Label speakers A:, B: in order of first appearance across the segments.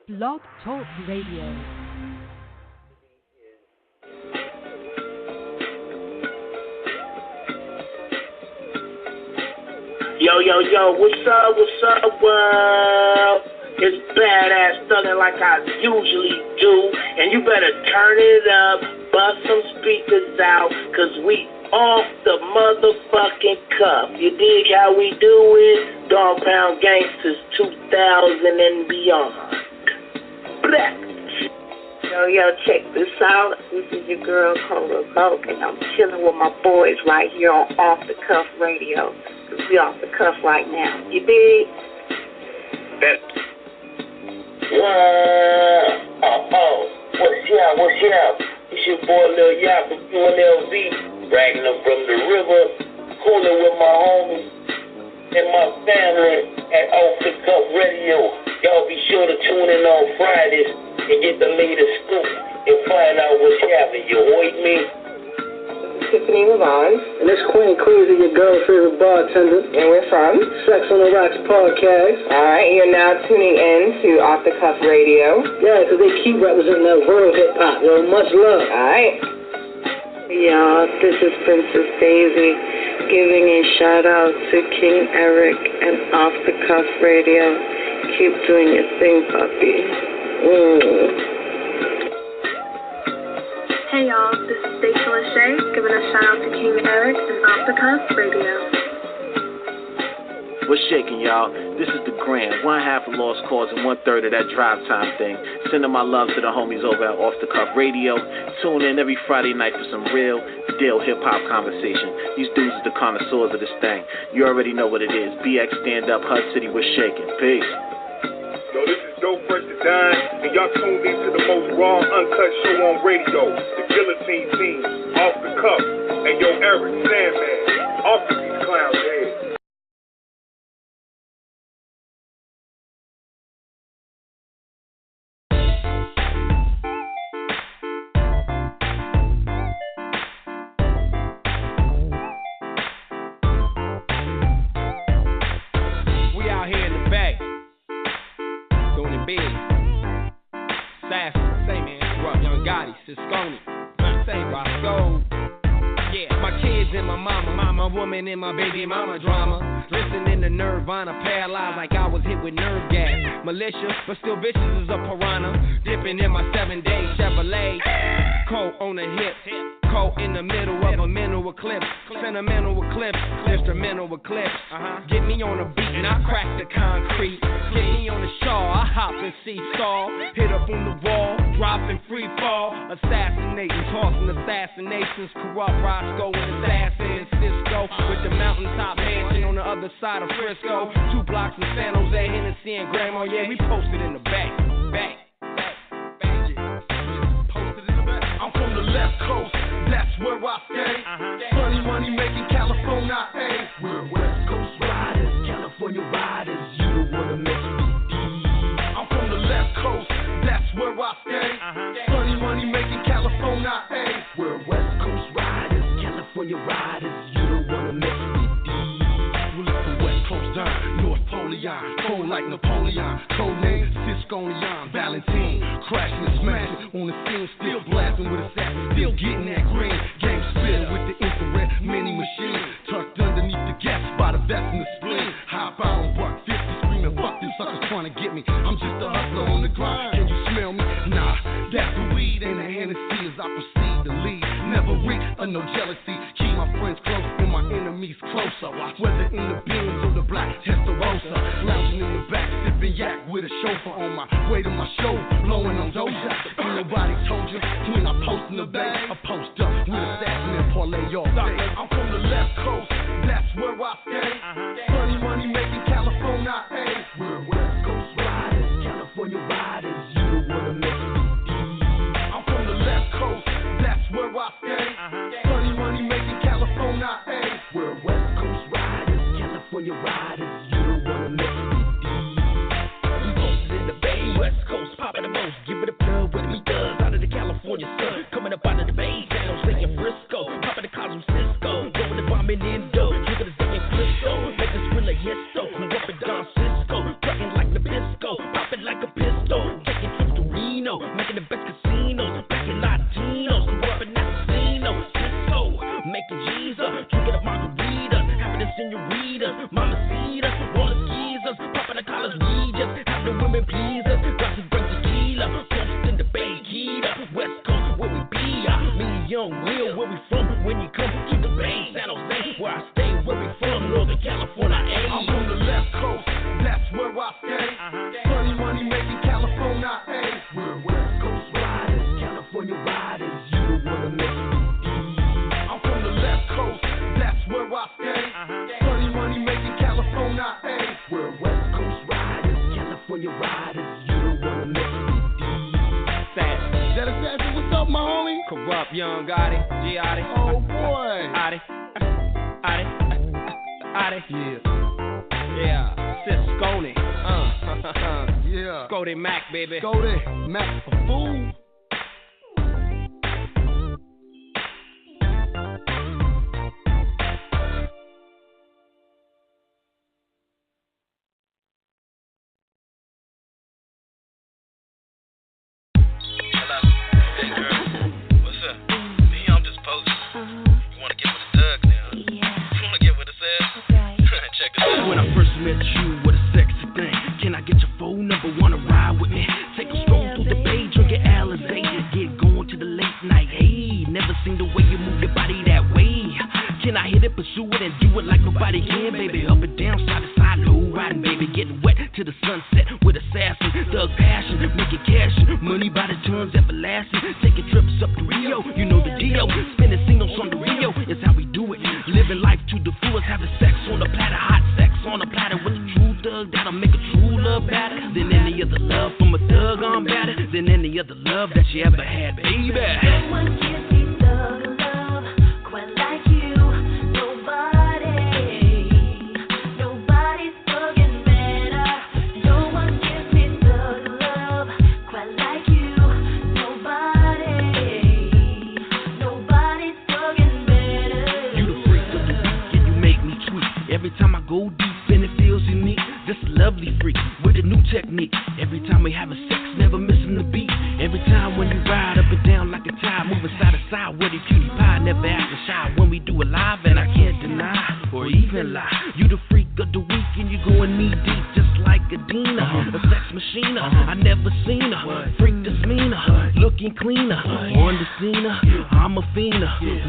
A: Blog Talk Radio.
B: Yo, what's up, world? It's badass thuggin' like I usually do, and you better turn it up, bust some speakers out, cause we off the motherfucking cuff. You dig how we do it? Dog Pound Gangsters 2000 and beyond. Blah.
C: Yo, check this out. This is your girl, Cola Vogue, and I'm chilling with my boys right here on Off the Cuff Radio. Cause we off the cuff right now. You dig?
B: What's up? It's your boy Lil Yap from UNLV, bragging them from the river, cooling with my homies and my family at Off the Cuff Radio. Y'all be sure to tune in on Fridays and get the latest scoop and find out what's happening. You heard me?
C: Tiffany Lavon.
D: And this Queen Queasy, your girl's favorite bartender.
C: And we're from
D: Sex on the Rocks podcast.
C: Alright, you're now tuning in to Off the Cuff Radio.
D: Yeah, because they keep representing that world hip hop. Yo, much love.
C: Alright. Y'all, this is Princess Daisy giving a shout out to King Eric and Off the Cuff Radio. Keep doing your thing, puppy.
E: Hey y'all, this is Stacey Lachey giving a shout out to King Eric and Off the Cuff Radio.
F: What's shaking, y'all? This is the Grand, one half of Lost Cause and 1/3 of that drive time thing. Sending my love to the homies over at Off the Cuff Radio. Tune in every Friday night for some real deal hip hop conversation. These dudes are the connoisseurs of this thing. You already know what it is. BX Stand Up, HUD City, we're shaking. Peace.
G: Yo, this is Dope Fresh to Dine, and y'all tuned in to the most raw, uncut show on radio, the Guillotine Team, Off the Cuff, and yo, Eric, Sandman, off of these clowns' heads.
H: We out here in the back. Doing it big. Sassy, say man, Rock Young Gotti, Cisconi. Say Roscoe. Yeah, my kids and my mama, woman and my baby mama drama. Listening to Nirvana, paralyzed like I was hit with nerve gas. Malicious, but still vicious as a piranha. Dipping in my 7-day Chevrolet. Coat on the hip. Coat in the middle of a mental eclipse. Sentimental eclipse, instrumental eclipse. Get me on a beat and I crack the concrete. Get me on the shaw, I hop and see Saul. Hit up on the wall, dropping free fall. Assassinating, tossing assassinations. Corrupt Roscoe and assassin Cisco. With the mountaintop mansion on the other side of Frisco. 2 blocks in San Jose, Hennessy and Grandma. Yeah, we posted in the back. I'm from the left coast, that's where I stay. Funny money making California, hey. We're West Coast riders, California riders. You don't wanna mess with me. I'm from the left coast, that's where I stay. Funny money making California, hey. We're West Coast riders, California riders. You don't wanna mess with me. We look from West Coast down, North Polion, cold like Napoleon. Code name Cisconion, Valentine. Crashing and smashing on the scene, still blasting with assassins, still getting that green. Game spitting with the infrared mini machine. Tucked underneath the gas by the vest and the spleen. Hop out on buck 50, screaming, fuck them suckers trying to get me. I'm just a hustler on the grind. Can you smell me? Nah, that's the weed and the Hennessy as I proceed to lead. Never reach or no jealousy. Keep my friends close and my enemies closer. Whether in the Benz or the black Testarossa. Lounging in the back, sipping yak with a chauffeur on my way to my show. Blowing on Doja. Ain't nobody told you when I post in the bag. I post up with assassin and parlay all day. I'm from the left coast, that's where I stay. Funny money making California, hey. We're West Coast riders, California riders. You don't wanna mess with me. I'm from the left coast, that's where I stay. Funny money making California, hey. We're West Coast riders, California riders. You don't wanna mess with me. We posted in the Bay, West Coast popping the most. Give it a plug with me does out of the California sun. Coming up out of the Bay, down saying Frisco. Popping the Cosmo Cisco. Going to bombing in dope. Drinking the singing Crisco. riders, you don't wanna miss me.
I: Fast. That assassin, what's up, my homie?
J: Corrupt, young Gotti, G-Otti.
I: Oh boy.
J: Otti.
I: Yeah.
J: Yeah. Sis Scone.
I: Yeah.
J: Scody Mac, baby.
I: Scody Mac for fool.
H: When I first met you, what a sexy thing. Can I get your phone number? Wanna ride with me? Take a stroll through the bay, drink your Alizé. Get going to the late night. Hey, never seen the way you move your body that way. Can I hit it, pursue it, and do it like nobody can, baby? Up and down, side to side, low riding, baby. Getting wet to the sunset with assassin, thug passion, making cash, money by the tons, everlasting. Taking trips up to Rio, you know the deal. Spending singles on the Rio is how we do it. Living life to the fullest, having sex on the platter, hot sex on a platter with a true thug that'll make a true love better than any other love from a thug on better than any other love that you ever had, baby.
K: No one gives me thug love quite like you. Nobody's thugging better. No one gives me thug love quite like you. Nobody's thugging better.
H: You the freak of the week and you make me tweak. Every time I go deep and it feels unique. This lovely freak with a new technique. Every time we having sex, never missing the beat. Every time when you ride up and down like a tide, moving side to side with a cutie pie, never acting shy when we do it live, and I can't deny or even lie. You the freak of the week and you going knee deep just like a Dina, a sex machine. I never seen her, freak this meaner, looking cleaner on the scene. I'm a fiend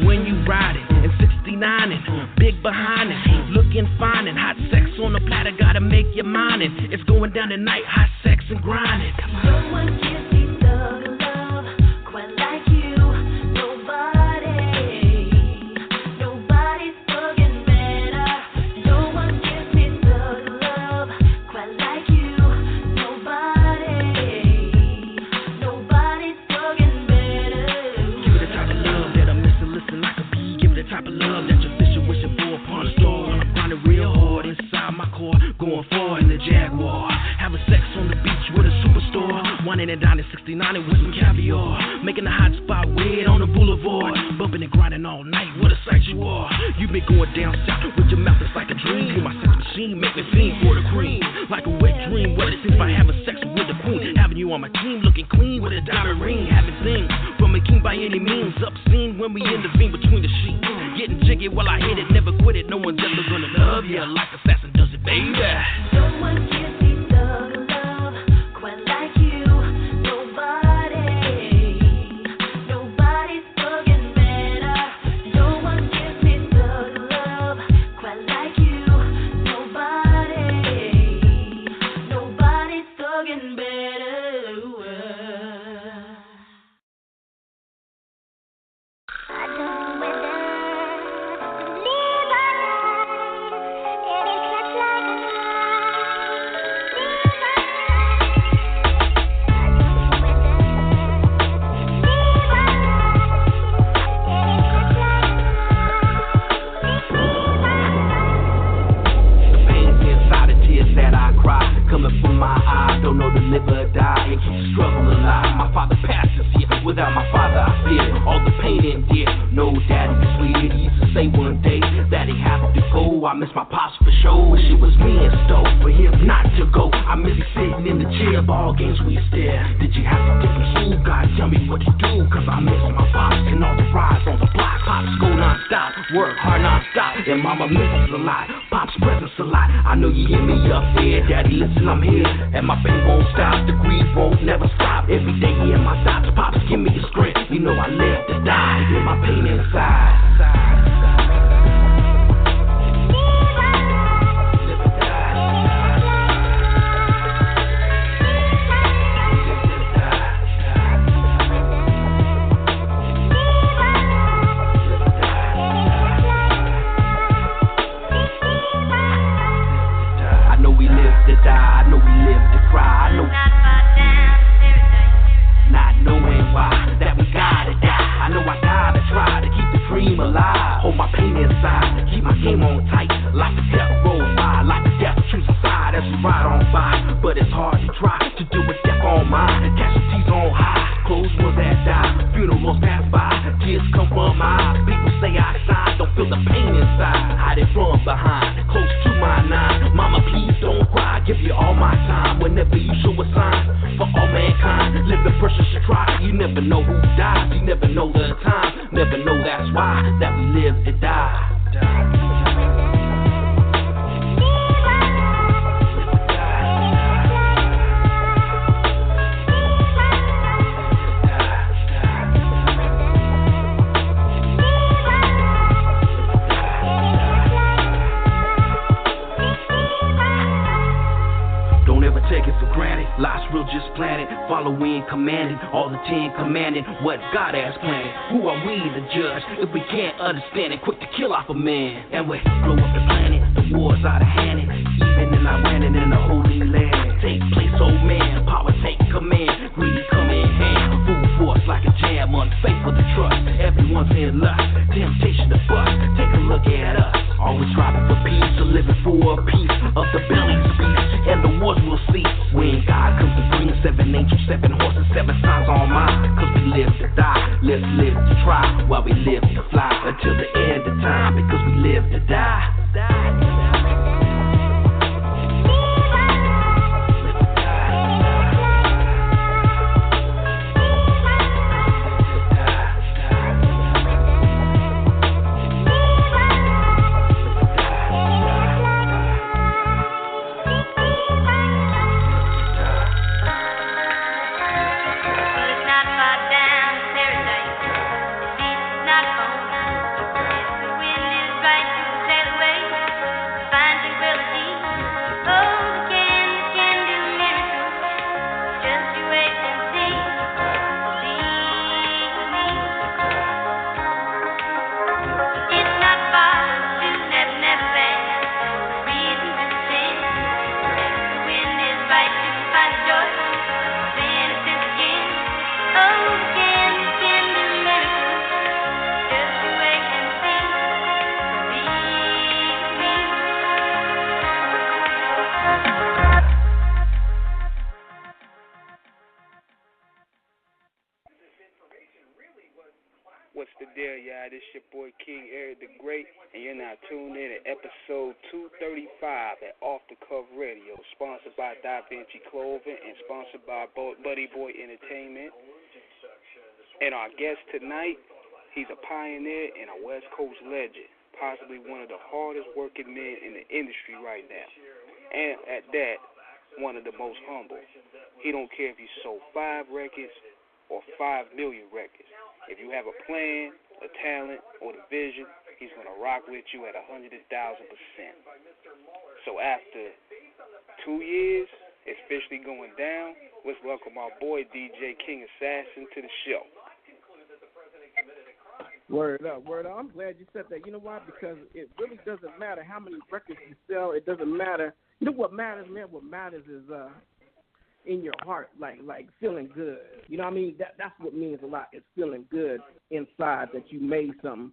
H: when you riding and 69ing, big behind it, looking fine and hot sex on the platter, gotta make your mind and it's going down tonight, hot sex and grinding.
K: No one gives me thug love quite like you. Nobody's thugging better. No one gives me thug love quite like you. Nobody's thugging better.
H: Give it the type of love that I'm missing, listen like a bee. Give it the type of love that you're fishing, wishing for upon a star. I'm grinding real hard inside my core, going forward in the Jaguar. Having sex on the beach with a superstar. Whining and dining 69 and with some caviar. Making a hot spot way on the boulevard. Bumping and grinding all night, what a sight you are. You've been going down south with your mouth, it's like a dream. You my sex machine, make me fiend for the cream. Like a wet dream, what it seems by having sex with the queen. Having you on my team, looking clean with a diamond ring. Having things from a king by any means. Obscene when we intervene between the sheets. Getting jiggy while I hit it, never quit it. No one's ever gonna love you like Assassin does it, baby.
K: No one gives me thug love quite like you. Nobody's thugging better. No one gives me thug love quite like you. Nobody's thugging better. I don't know whether to live or die. It is such like a
H: that I cry, coming from my eyes, don't know to live or die, and keep struggle alive. My father passes here, without my father I fear all the pain in here. No daddy is weird, he used to say one day that he have to go. I miss my pops for sure, wish it was me in store for him not to go. I miss he sitting in the chair, ball games we stare. Did you have to different school? God tell me what to do, cause I miss my pops and all the rides on the block. Pops go non-stop, work hard non-stop, and mama misses a lot, pops presence a lot. I know you hear me up there, daddy listen I'm here, and my pain won't stop, the grief won't never stop. Every day in my thoughts, pops give me the strength, you know I live to die, with my pain inside. I know we live to cry, I know
L: never know who dies, you never know the time, never know that's why that we live to die. Take it for granted, life's real just planted. Following, commanding, all the 10 commanding what God has planned. Who are we to judge if we can't understand it? Quick to kill off a man, and we blow up the planet. The war's out of hand, even in Iran and in the Holy Land. Take place, oh man, power take command. Greed come in hand, full force like a jam. Unfaithful to trust, everyone's in lust. Temptation to bust, take a look at us. Always striving for peace, so living for a piece of the belly's beast, and the wars will cease. When God comes to bring 7 angels, 7 horses, 7 signs on mine. Cause we live to die, let's live to try, while we live to fly until the end of time. Because we live to die.
M: What's the deal, y'all? This your boy King Eric the Great, and you're now tuned in to episode 235 at Off the Cuff Radio, sponsored by Da Vinci Clothing and sponsored by Buddy Boy Entertainment. And our guest tonight, he's a pioneer and a West Coast legend, possibly one of the hardest working men in the industry right now. And at that, one of the most humble. He don't care if you sold 5 records or 5 million records. If you have a plan, a talent, or the vision, he's going to rock with you at 100,000%. So after 2 years, it's officially going down. Let's welcome our boy DJ King Assassin to the show.
N: Word up, word up. I'm glad you said that. You know why? Because it really doesn't matter how many records you sell. It doesn't matter. You know what matters, man? What matters is in your heart, like feeling good. You know what I mean? That's what means a lot. It's feeling good inside that you made something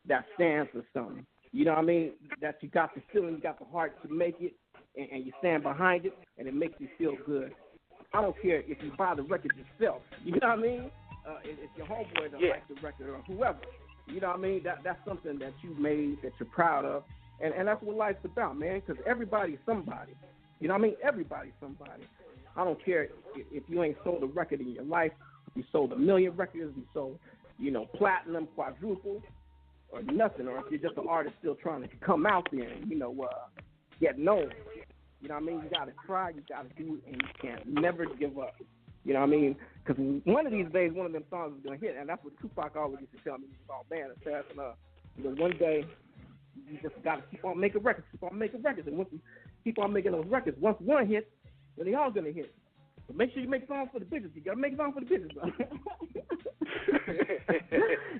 N: that stands for something. You know what I mean? That you got the feeling, you got the heart to make it, and you stand behind it, and it makes you feel good. I don't care if you buy the record yourself. You know what I mean? If your homeboy don't like the record or whoever. You know what I mean? That's something that you made that you're proud of, and that's what life's about, man. Because everybody's somebody. You know what I mean? Everybody's somebody. I don't care if you ain't sold a record in your life, if you sold 1 million records, you sold, platinum, quadruple, or nothing, or if you're just an artist still trying to come out there and, get known. You know what I mean? You got to try, you got to do it, and you can't never give up. You know what I mean? Because one of these days, one of them songs is going to hit, and that's what Tupac always used to tell me. Oh, man, it's fast enough. One day, you just got to keep on making records, and once you keep on making those records, once one hits, then they all gonna hit. But make sure you make songs for the bitches. You gotta make songs for the bitches, bro.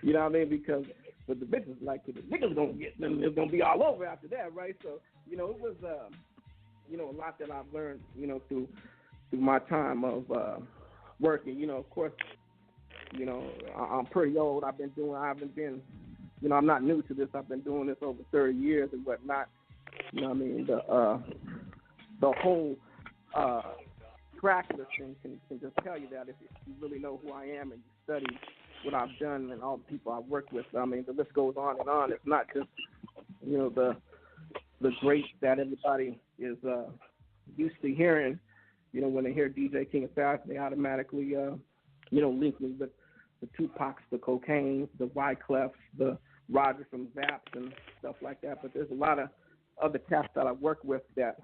N: You know what I mean? Because with the bitches, like the niggas gonna get them, it's gonna be all over after that, right? So it was a lot that I've learned, through my time of working. Of course, I'm pretty old. I haven't been, I'm not new to this. I've been doing this over 30 years and whatnot. You know what I mean? The whole track listing can just tell you that if you really know who I am and you study what I've done and all the people I've worked with. I mean, the list goes on and on. It's not just, the greats that everybody is used to hearing. When they hear DJ King Assassin, they automatically, link me with the Tupacs, the Cocaines, the Wyclefs, the Roger from Zaps and stuff like that. But there's a lot of other cats that I work with that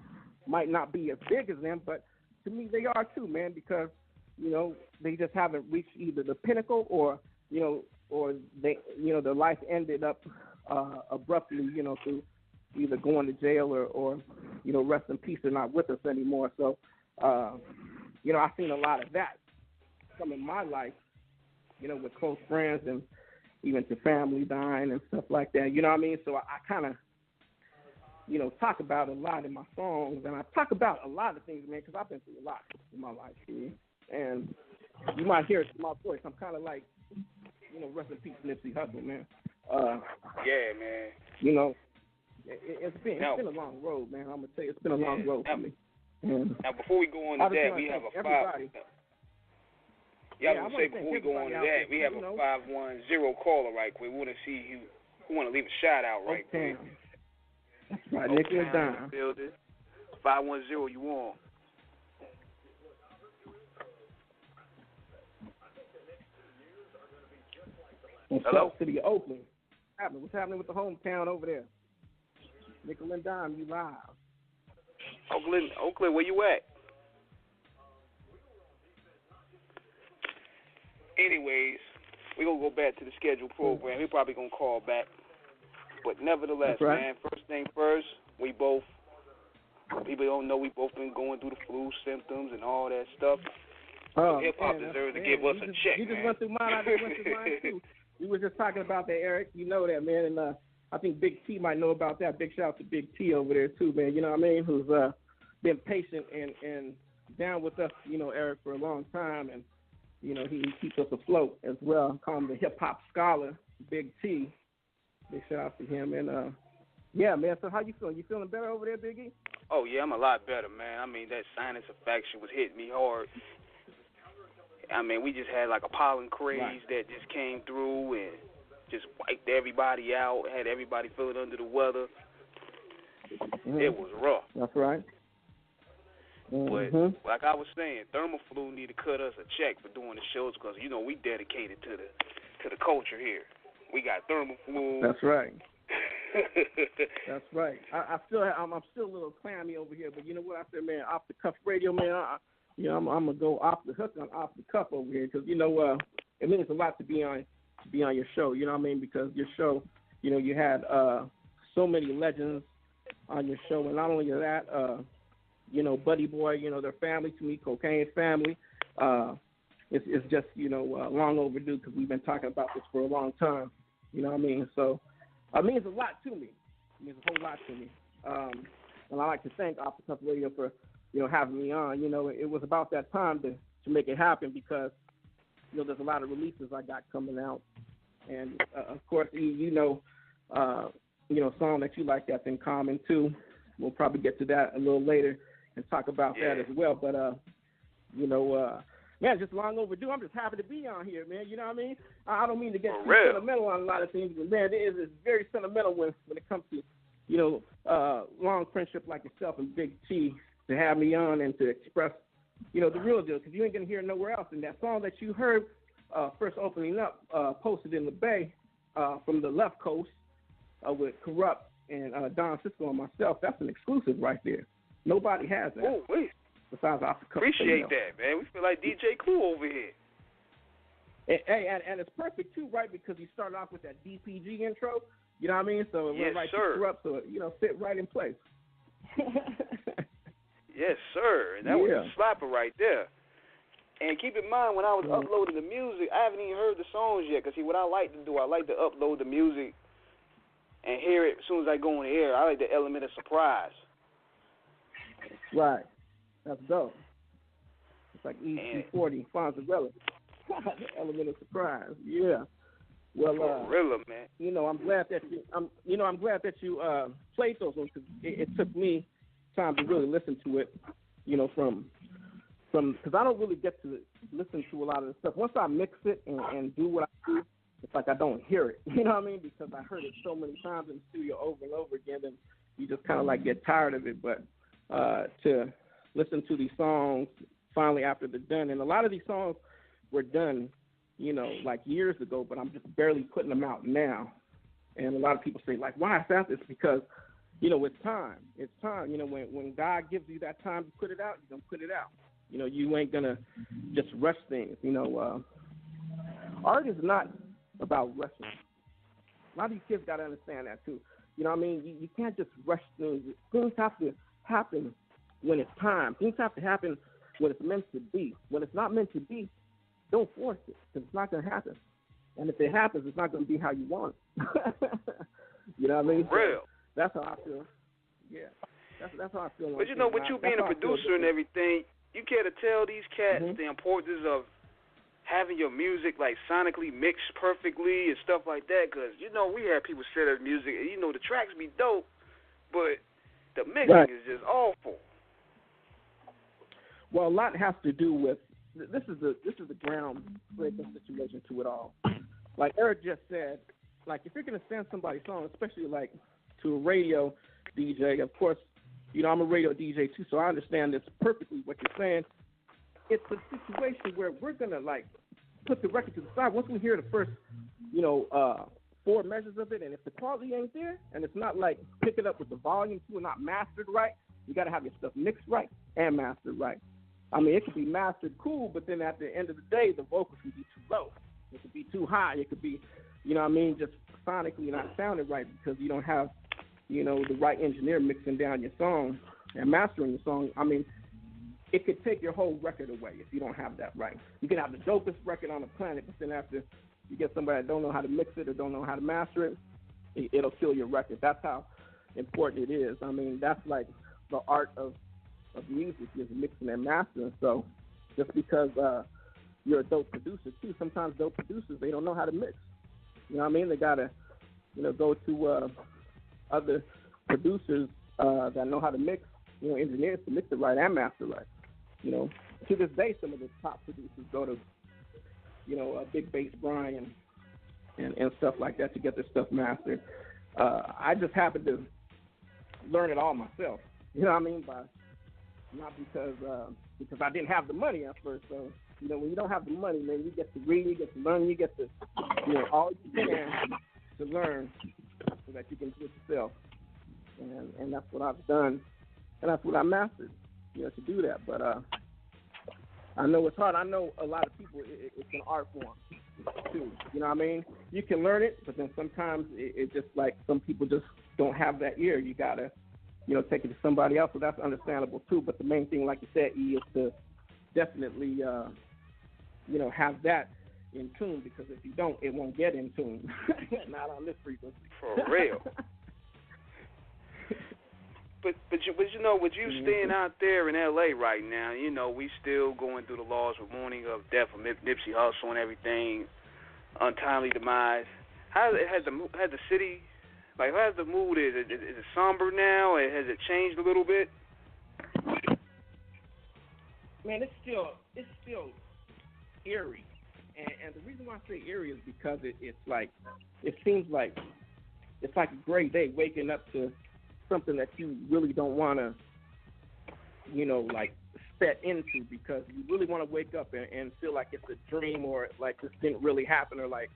N: might not be as big as them, but to me they are too, man, because, they just haven't reached either the pinnacle or they, their life ended up abruptly, through either going to jail or rest in peace, they're not with us anymore. So, I've seen a lot of that come in my life, with close friends and even to family dying and stuff like that. You know what I mean? So I kind of, talk about a lot in my songs, and I talk about a lot of things, man, because I've been through a lot in my life, dude. And you might hear it in my voice. I'm kind of like, rest in peace, Nipsey Hussle, man.
M: Yeah, man.
N: It's been a long road, man. I'm gonna tell you, it's been a long road for me.
M: Now, before we go on to that, we have a
N: everybody.
M: I was gonna say before we go on to that, we have a 510 caller right quick. We want to see who want to leave a shout out right quick.
N: That's right, Nickel and Dime.
M: Building 510, you on?
N: Hello, City of Oakland. What's happening with the hometown over there? Nickel and Dime, you live.
M: Oakland, where you at? Anyways, we're going to go back to the scheduled program. We're probably going to call back. But nevertheless, man, first thing first, people don't know we both been going through the flu symptoms and all that stuff. Hip-hop deserves to give us a check,
N: You just went through mine. I just went through mine, too. We were just talking about that, Eric. You know that, man. And I think Big T might know about that. Big shout out to Big T over there, too, man. You know what I mean? Who's been patient and down with us, Eric, for a long time. And, he keeps us afloat as well. I call him the hip-hop scholar, Big T. Big shout out to him. And, yeah, man, so how you feeling? You feeling better over there, Biggie?
M: Oh, yeah, I'm a lot better, man. I mean, that sinus infection was hitting me hard. I mean, we just had like a pollen craze that just came through and just wiped everybody out, had everybody feeling under the weather. It was rough.
N: That's right.
M: But like I was saying, Thermoflu need to cut us a check for doing the shows because, we dedicated to the culture here. We got Thermoflu.
N: That's right. That's right. I'm still a little clammy over here, but you know what I said, man? Off the cuff radio, man. I'm gonna go off the hook on off the cuff over here because it means a lot to be on your show. You know what I mean? Because your show, you had so many legends on your show, and not only that, Buddy Boy, their family to me, Cocaine family. It's just long overdue because we've been talking about this for a long time. You know what I mean? So it means a lot to me. It means a whole lot to me. And I like to thank Off the Cuff Radio for having me on. It was about that time to make it happen because there's a lot of releases I got coming out, and of course song that you like that's in common too. We'll probably get to that a little later and talk about that as well. But man, just long overdue. I'm just happy to be on here, man. You know what I mean? I don't mean to get too sentimental on a lot of things, but man, it's very sentimental when it comes to long friendship like yourself and Big T to have me on and to express the real deal, because you ain't gonna hear it nowhere else. And that song that you heard first opening up, posted in the Bay from the left coast with Corrupt and Don Cisco and myself, that's an exclusive right there. Nobody has that.
M: Oh, wait.
N: Besides Off the Cuff.
M: Appreciate that, man. We feel like DJ Clue over here.
N: Hey, and it's perfect too, right? Because he started off with that DPG intro. You know what I mean? So it went right to Corrupt, so it fit right in place.
M: Yes, sir. And that was a slapper right there. And keep in mind, when I was uploading the music, I haven't even heard the songs yet. Because, see, what I like to do, I like to upload the music and hear it as soon as I go on the air. I like the element of surprise.
N: Right. That's dope. It's like E40, Fonzarella. The element of surprise. Yeah. Well,
M: Gorilla, man.
N: I'm glad that you played those ones because it took me time to really listen to it. From because I don't really get to listen to a lot of the stuff. Once I mix it and do what I do, it's like I don't hear it. You know what I mean? Because I heard it so many times in the studio over and over again, and you just kind of like get tired of it. But to listen to these songs finally after they're done, and a lot of these songs were done, like years ago, but I'm just barely putting them out now. And a lot of people say, like, why is that? It's because, it's time. It's time. When God gives you that time to put it out, you're going to put it out. You ain't going to just rush things. Art is not about rushing. A lot of these kids got to understand that, too. You can't just rush things. Things have to happen when it's time. Things have to happen when it's meant to be. When it's not meant to be, don't force it, because it's not going to happen. And if it happens, it's not going to be how you want it. You know what I mean?
M: Real.
N: That's how I feel. Yeah. That's how I feel.
M: But with you being a producer and everything, you care to tell these cats the importance of having your music like sonically mixed perfectly and stuff like that? Because we have people say that music, the tracks be dope, but the mixing is just awful.
N: Well, a lot has to do with this is the groundbreaking situation to it all. Like Eric just said, like if you're gonna send somebody's song, especially like to a radio DJ, of course, I'm a radio DJ too, so I understand this perfectly what you're saying. It's a situation where we're gonna like put the record to the side once we hear the first, 4 measures of it, and if the quality ain't there, and it's not like pick it up with the volume too and not mastered right, you gotta have your stuff mixed right and mastered right. I mean, it could be mastered cool, but then at the end of the day, the vocals could be too low. It could be too high. It could be, just sonically not sounding right because you don't have, the right engineer mixing down your song and mastering your song. I mean, it could take your whole record away if you don't have that right. You can have the dopest record on the planet, but then after you get somebody that don't know how to mix it or don't know how to master it, it'll kill your record. That's how important it is. I mean, that's like the art of music is mixing and mastering. So just because you're a dope producer too, sometimes dope producers, they don't know how to mix. You know what I mean? They gotta, go to other producers that know how to mix, engineers to mix it right and master right. To this day, some of the top producers go to, Big Bass Brian and stuff like that to get their stuff mastered. I just happened to learn it all myself. You know what I mean? Not because I didn't have the money at first. So, when you don't have the money, man, you get to read, you get to learn, you get to, all you can to learn so that you can do it yourself. And that's what I've done, and that's what I mastered, to do that. But I know it's hard. I know a lot of people, it's an art form, too. You know what I mean? You can learn it, but then sometimes it's just like some people just don't have that ear. You got to, take it to somebody else, so that's understandable too. But the main thing, like you said, E, is to definitely, have that in tune, because if you don't, it won't get in tune. Not on this frequency.
M: For real. But with you staying out there in L.A. right now, we still going through the laws with mourning of death of Nipsey Hussle and everything, untimely demise. Has the city, like, how's the mood? Is it somber now? Has it changed a little bit?
N: Man, it's still eerie, and the reason why I say eerie is because it seems like it's like a great day waking up to something that you really don't want to, like step into, because you really want to wake up and feel like it's a dream, or like this didn't really happen, or like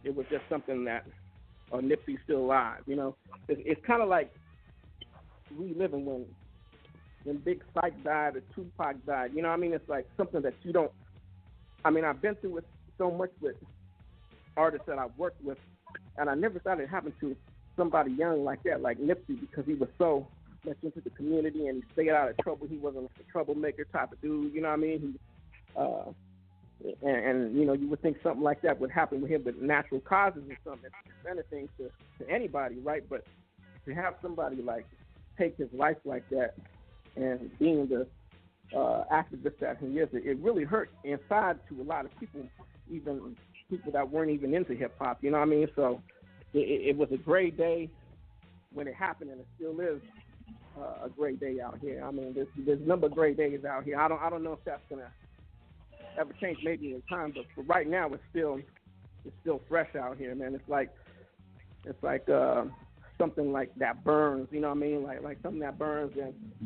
N: it was just something that, or Nipsey's still alive. It's kind of like reliving when Big Sight died or Tupac died. You know what I mean? It's like something that you don't. I mean, I've been through it so much with artists that I've worked with, and I never thought it happened to somebody young like that, like Nipsey, because he was so much into the community and he stayed out of trouble. He wasn't like a troublemaker type of dude. You know what I mean? And you would think something like that would happen with him, but natural causes or something. It's anything to anybody, right? But to have somebody like take his life like that, and being the activist that he is, it really hurt inside to a lot of people, even people that weren't even into hip hop. You know what I mean? So it was a great day when it happened, and it still is a great day out here. I mean, there's a number of great days out here. I don't know if that's gonna ever change, maybe in time, but for right now, it's still fresh out here, man. It's like something like that burns, you know what I mean? Like something that burns,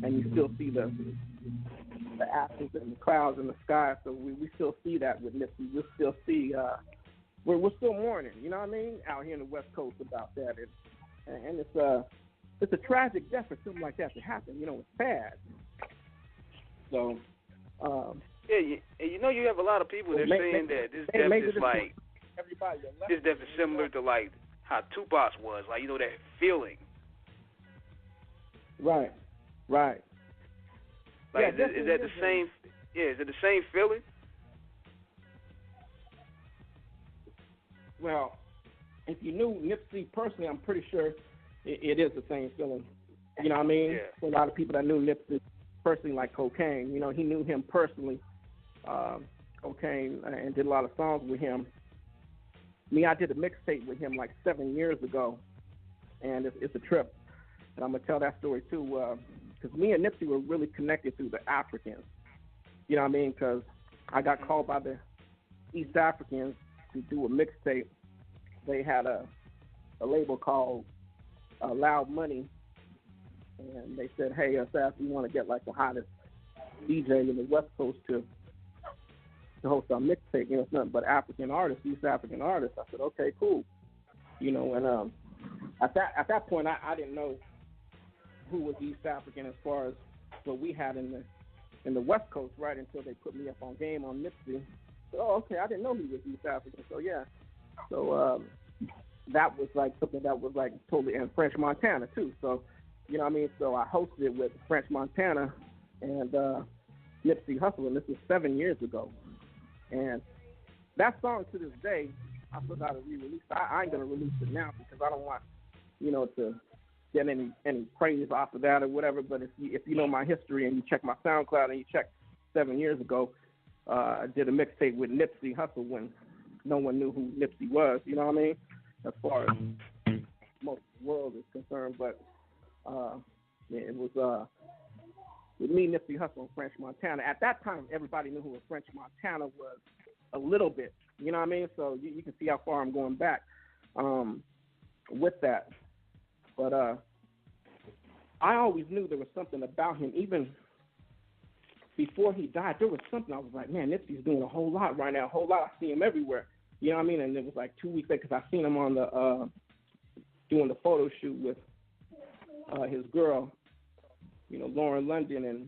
N: and you still see the ashes and the clouds in the sky. So we still see that with Nipsey. We still see we're still mourning. You know what I mean? Out here in the West Coast about that, and it's a tragic death for something like that to happen. You know, it's sad. So.
M: You know, you have a lot of people that are saying that this death is like this death is similar to like how Tupac's was, like, you know, that feeling.
N: Right.
M: Like, is that the same? Yeah, is it the same feeling?
N: Well, if you knew Nipsey personally, I'm pretty sure it is the same feeling. You know what I mean?
M: Yeah.
N: For a lot of people that knew Nipsey personally, like Cocaine, you know, he knew him personally. Cocaine, and did a lot of songs with him. Me, I did a mixtape with him like 7 years ago, and it's a trip. And I'm going to tell that story too, because me and Nipsey were really connected through the Africans. You know what I mean? Because I got called by the East Africans to do a mixtape. They had a label called Loud Money, and they said, hey, Asaf, we want to get like the hottest DJ in the West Coast to host our mixtape. You know, it's nothing but African artists, East African artists. I said, okay, cool. You know, and at that point, I didn't know who was East African as far as what we had in the West Coast, right, until they put me up on game on Nipsey. So, okay, I didn't know he was East African. So, yeah. So that was like something that was like totally in French Montana, too. So, you know what I mean? So I hosted with French Montana and Nipsey Hussle, and this was 7 years ago. And that song to this day, I forgot to re-release. I ain't gonna release it now because I don't want, you know, to get any praise off of that or whatever. But if you know my history and you check my SoundCloud and you check 7 years ago, I did a mixtape with Nipsey Hussle when no one knew who Nipsey was. You know what I mean? As far as most of the world is concerned, but it was with me, Nipsey Hussle, and French Montana. At that time, everybody knew who French Montana was a little bit. You know what I mean? So you can see how far I'm going back with that. But I always knew there was something about him. Even before he died, there was something. I was like, man, Nipsey's doing a whole lot right now, a whole lot. I see him everywhere. You know what I mean? And it was like 2 weeks later because I seen him on the doing the photo shoot with his girl, you know, Lauren London, and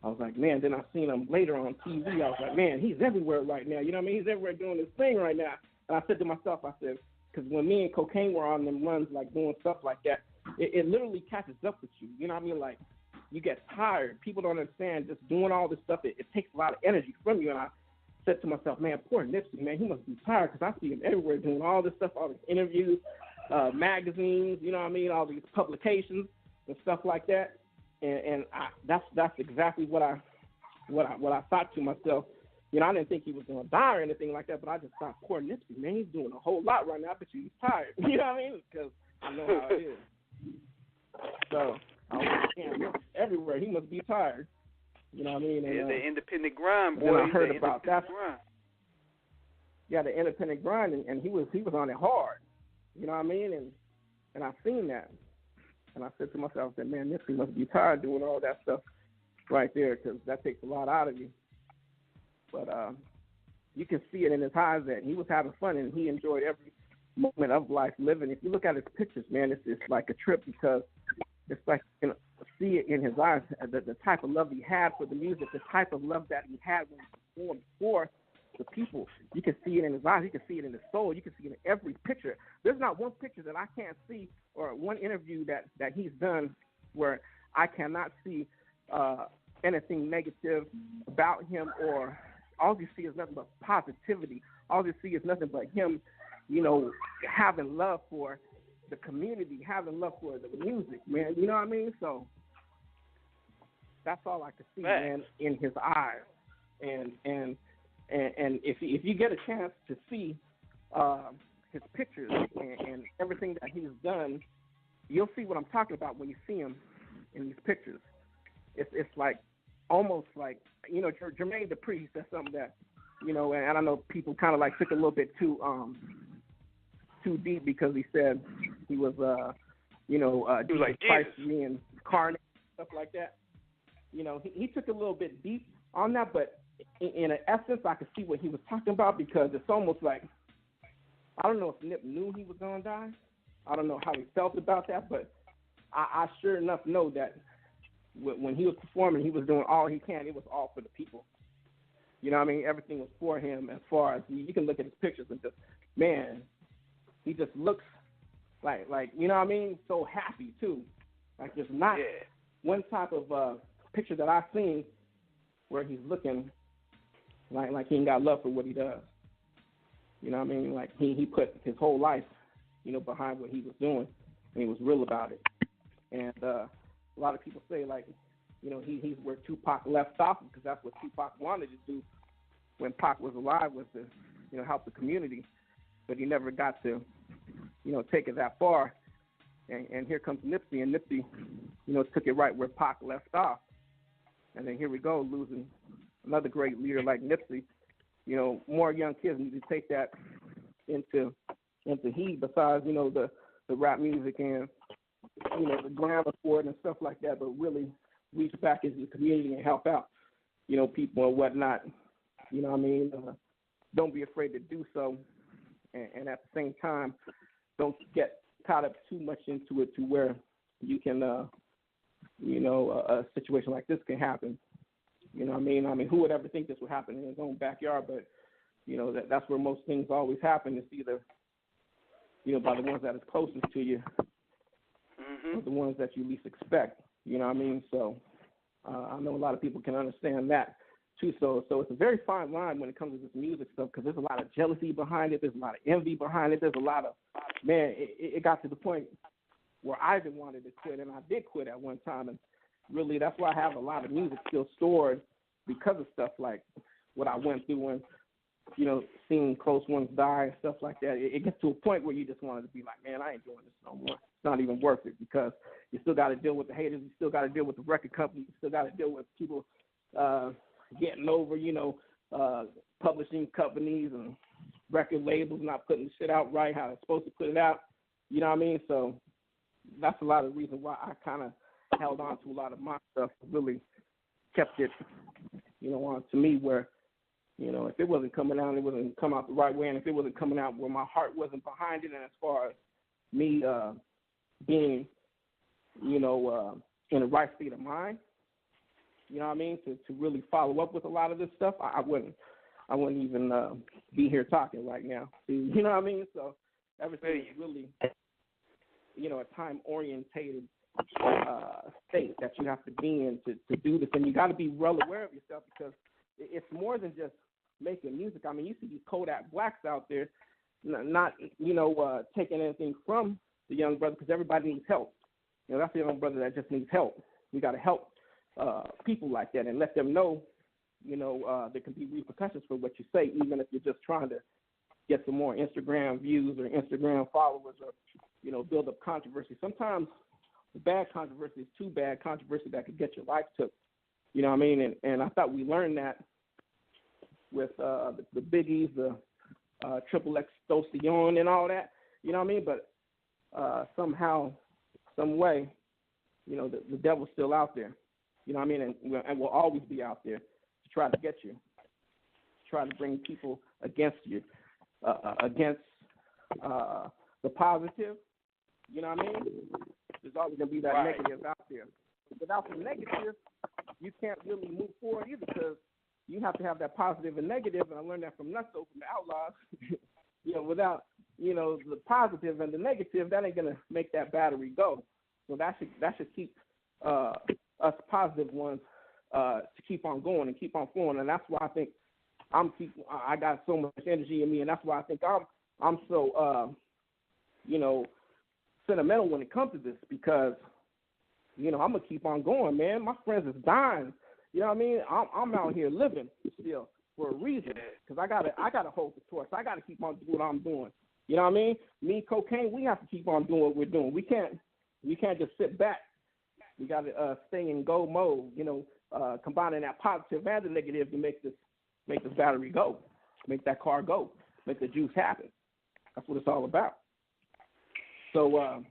N: I was like, man, then I seen him later on TV. I was like, man, he's everywhere right now. You know what I mean? He's everywhere doing his thing right now. And I said to myself, I said, because when me and Cocaine were on them runs, like doing stuff like that, it literally catches up with you. You know what I mean? Like, you get tired. People don't understand just doing all this stuff. It takes a lot of energy from you. And I said to myself, man, poor Nipsey, man, he must be tired because I see him everywhere doing all this stuff, all these interviews, magazines, you know what I mean, all these publications and stuff like that. And that's exactly what I thought to myself. You know, I didn't think he was going to die or anything like that, but I just thought, poor Nipsey, man, he's doing a whole lot right now. I bet you he's tired. You know what I mean? Because I know how it is. So I was like, damn, Nipsey's everywhere. He must be tired. You know what I mean? And,
M: yeah, the independent grind, boy.
N: I heard about that.
M: Grind.
N: Yeah, the independent grind, and he was on it hard. You know what I mean? And I seen that. And I said to myself, I said, man, Nipsey must be tired doing all that stuff right there because that takes a lot out of you. But you can see it in his eyes that he was having fun and he enjoyed every moment of life living. If you look at his pictures, man, it's like a trip because it's like you can see it in his eyes, the type of love he had for the music, the type of love that he had when he performed for the people. You can see it in his eyes. You can see it in his soul. You can see it in every picture. There's not one picture that I can't see or one interview that he's done where I cannot see anything negative about him, or all you see is nothing but positivity. All you see is nothing but him, you know, having love for the community, having love for the music, man. You know what I mean? So that's all I could see, man, in his eyes. And if you get a chance to see his pictures and everything that he's done, you'll see what I'm talking about when you see him in these pictures. It's like almost like, you know, Jermaine Dupri said something that, you know, and I don't know, people kind of like took a little bit too deep because he said he was, you know, he was like Christ reincarnated, stuff like that. he took a little bit deep on that, but in an essence, I could see what he was talking about because it's almost like, I don't know if Nip knew he was going to die. I don't know how he felt about that, but I sure enough know that when he was performing, he was doing all he can. It was all for the people. You know what I mean? Everything was for him as far as you can look at his pictures and just, man, he just looks like you know what I mean? So happy, too. Like there's not one type of picture that I've seen where he's looking like he ain't got love for what he does. You know what I mean? Like he put his whole life, behind what he was doing, and he was real about it. And a lot of people say, like, he's where Tupac left off because that's what Tupac wanted to do when Pac was alive, was to, help the community. But he never got to, take it that far. And here comes Nipsey, and Nipsey, took it right where Pac left off. And then here we go, losing another great leader like Nipsey. More young kids need to take that into heed besides, the rap music and, the glamour for it and stuff like that, but really reach back into the community and help out, people and whatnot. You know what I mean? Don't be afraid to do so. And at the same time, don't get caught up too much into it to where you can, a situation like this can happen. You know what I mean? I mean, who would ever think this would happen in his own backyard? But, that's where most things always happen. It's either, by the ones that is closest to you or the ones that you least expect. You know what I mean? So I know a lot of people can understand that, too. So it's a very fine line when it comes to this music stuff because there's a lot of jealousy behind it. There's a lot of envy behind it. There's a lot of, man, it got to the point where I even wanted to quit, and I did quit at one time. And really, that's why I have a lot of music still stored because of stuff like what I went through when, seeing close ones die and stuff like that. It gets to a point where you just wanted to be like, man, I ain't doing this no more. It's not even worth it because you still got to deal with the haters. You still got to deal with the record companies. You still got to deal with people getting over, publishing companies and record labels not putting the shit out right how they're supposed to put it out. You know what I mean? So that's a lot of the reason why I kind of held on to a lot of my stuff, really kept it, on to me where, if it wasn't coming out, it wasn't come out the right way, and if it wasn't coming out where my heart wasn't behind it, and as far as me being, in the right state of mind, you know what I mean, to really follow up with a lot of this stuff, I wouldn't even be here talking right now. You know what I mean? So everything is really, a time-orientated state that you have to be in to do this, and you got to be well aware of yourself because it's more than just making music. I mean, you see these Kodak Blacks out there, not taking anything from the young brother because everybody needs help. That's the young brother that just needs help. We got to help people like that and let them know, there can be repercussions for what you say, even if you're just trying to get some more Instagram views or Instagram followers or, build up controversy. Sometimes the bad controversy is too bad controversy that could get your life took. You know what I mean? And I thought we learned that with the Biggies, the Triple X Stocion and all that. You know what I mean? But somehow, some way, the devil's still out there. You know what I mean? And will always be out there to try to get you, to try to bring people against you, against the positive. You know what I mean? There's always going to be that negative out there. Without the negative, you can't really move forward either because you have to have that positive and negative, and I learned that from Nutso, from the Outlaws. Without, the positive and the negative, that ain't going to make that battery go. So that should keep us positive ones to keep on going and keep on flowing, and that's why I think I got so much energy in me, and that's why I think I'm so, sentimental when it comes to this because, I'm going to keep on going, man. My friends is dying. You know what I mean? I'm out here living still for a reason because I gotta hold the torch. I got to keep on doing what I'm doing. You know what I mean? Me, Cocaine, we have to keep on doing what we're doing. We can't just sit back. We got to stay in go mode, combining that positive and the negative to make this battery go, make that car go, make the juice happen. That's what it's all about. So,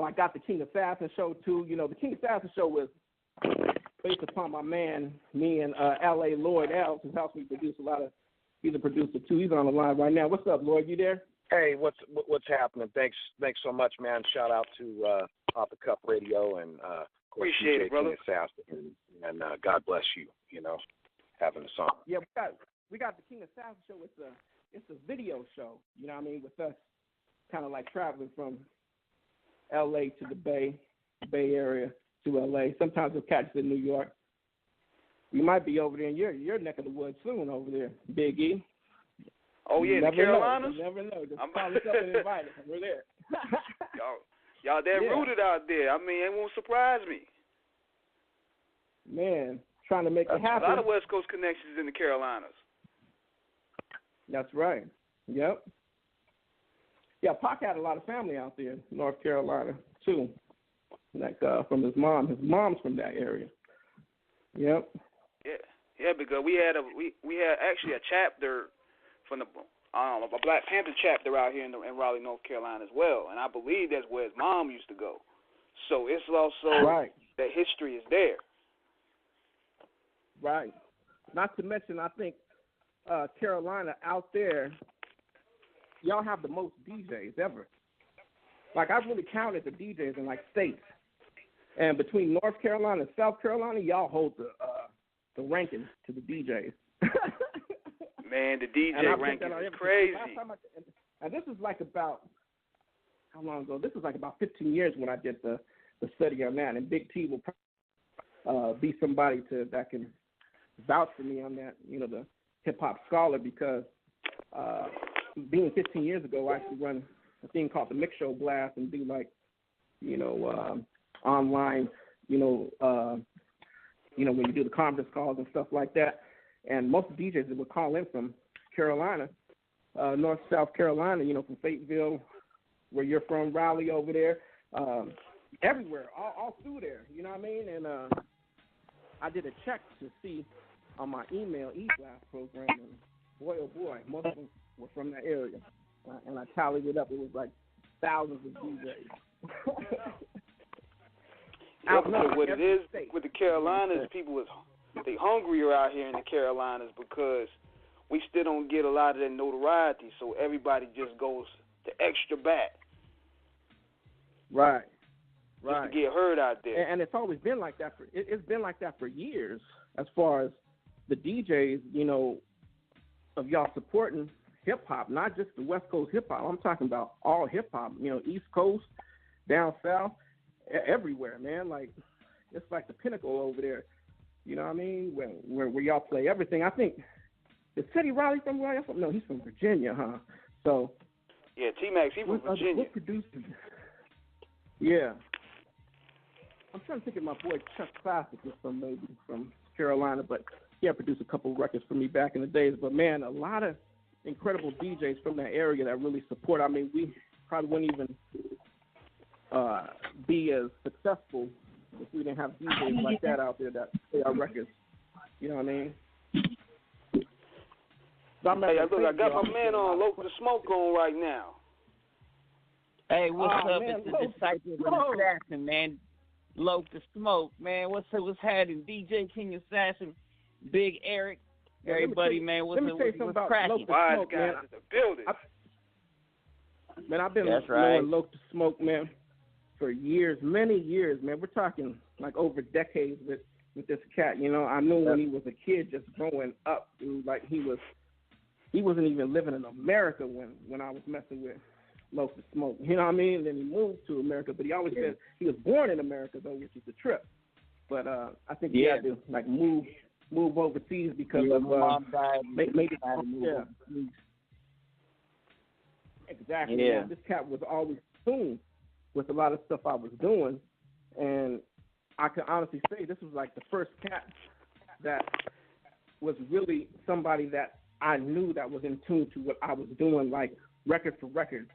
N: I got the King Assassin show too. The King Assassin show was based upon my man, me and L.A. Lloyd L, who helps me produce a lot of. He's a producer too. He's on the line right now. What's up, Lloyd? You there?
O: Hey, what's happening? Thanks so much, man. Shout out to Off the Cuff Radio and of course
M: Appreciate
O: DJ
M: it, brother.
O: King Assassin and God bless you. You know, having a song.
N: Yeah, we got the King Assassin show. It's a video show. You know what I mean? With us, kind of like traveling from L.A. to the Bay Area to L.A. Sometimes we'll catch us in New York. We might be over there in your neck of the woods soon over there, Big E.
M: Oh, yeah, in the Carolinas?
N: You never know. Just call us up and invite us. We're there.
M: Y'all that rooted out there. I mean, it won't surprise me.
N: Man, trying to make it happen.
M: A lot of West Coast connections in the Carolinas.
N: That's right. Yep. Yeah, Pac had a lot of family out there in North Carolina, too. Like from his mom. His mom's from that area. Yep.
M: Yeah, because we had actually a chapter from the a Black Panther chapter out here in Raleigh, North Carolina as well, and I believe that's where his mom used to go. So it's also that history is there.
N: Right. Not to mention, I think Carolina out there, y'all have the most DJs ever. Like I've really counted the DJs in like states, and between North Carolina and South Carolina, y'all hold the rankings to the DJs.
M: Man, the DJ rankings is crazy.
N: And this is like about, how long ago? This was like about 15 years when I did the study on that. And Big T will probably be somebody that can vouch for me on that, you know, the hip-hop scholar, because being 15 years ago, I used to run a thing called the Mix Show Blast and do like, you know, online, when you do the conference calls and stuff like that. And most of the DJs that would call in from Carolina, North, South Carolina, you know, from Fayetteville, where you're from, Raleigh over there, everywhere, all through there, you know what I mean? And I did a check to see on my email e-blast program, and boy, oh boy, most of them were from that area. And I tallied it up. It was like thousands of DJs.
M: What it is with the Carolinas, people they hungrier out here in the Carolinas because we still don't get a lot of that notoriety, so everybody just goes the extra back.
N: Right.
M: Just to get heard out there.
N: And it's always been like that. It's been like that for years as far as the DJs, you know, of y'all supporting hip-hop, not just the West Coast hip-hop. I'm talking about all hip-hop, you know, East Coast, down south, everywhere, man. Like, it's like the pinnacle over there. You know what I mean? Where y'all play everything. I think, is Teddy Riley from where y'all from? No, he's from Virginia, huh? So.
M: Yeah, T-Max, he's from Virginia.
N: What producers? Yeah. I'm trying to think of my boy Chuck Classic is from Carolina, but he produced a couple of records for me back in the days. But, man, a lot of incredible DJs from that area that really support. I mean, we probably wouldn't even be as successful if we didn't have DJs like that out there that play our records. You know what I mean? So
M: I got my man on Loke the Smoke on right now.
P: Hey, what's up? Man, it's the Disciple of the Assassin, man. Loke the Smoke, man. What's happening? DJ King Assassin, Big Eric, everybody, man. What's cracking?
M: Wise guys in the building.
N: Man, I've been knowing Loke the Smoke, man, for years, many years, man. We're talking like over decades with this cat. You know, I knew when he was a kid, just growing up, dude, like he wasn't even living in America when I was messing with Loke the Smoke. You know what I mean? And then he moved to America, but he always said he was born in America, though, which is a trip. But I think he had to like move overseas because of
P: mom died.
N: Maybe exactly.
P: Yeah.
N: This cat was always tuned with a lot of stuff I was doing, and I can honestly say this was like the first cat that was really somebody that I knew that was in tune to what I was doing, like record for record,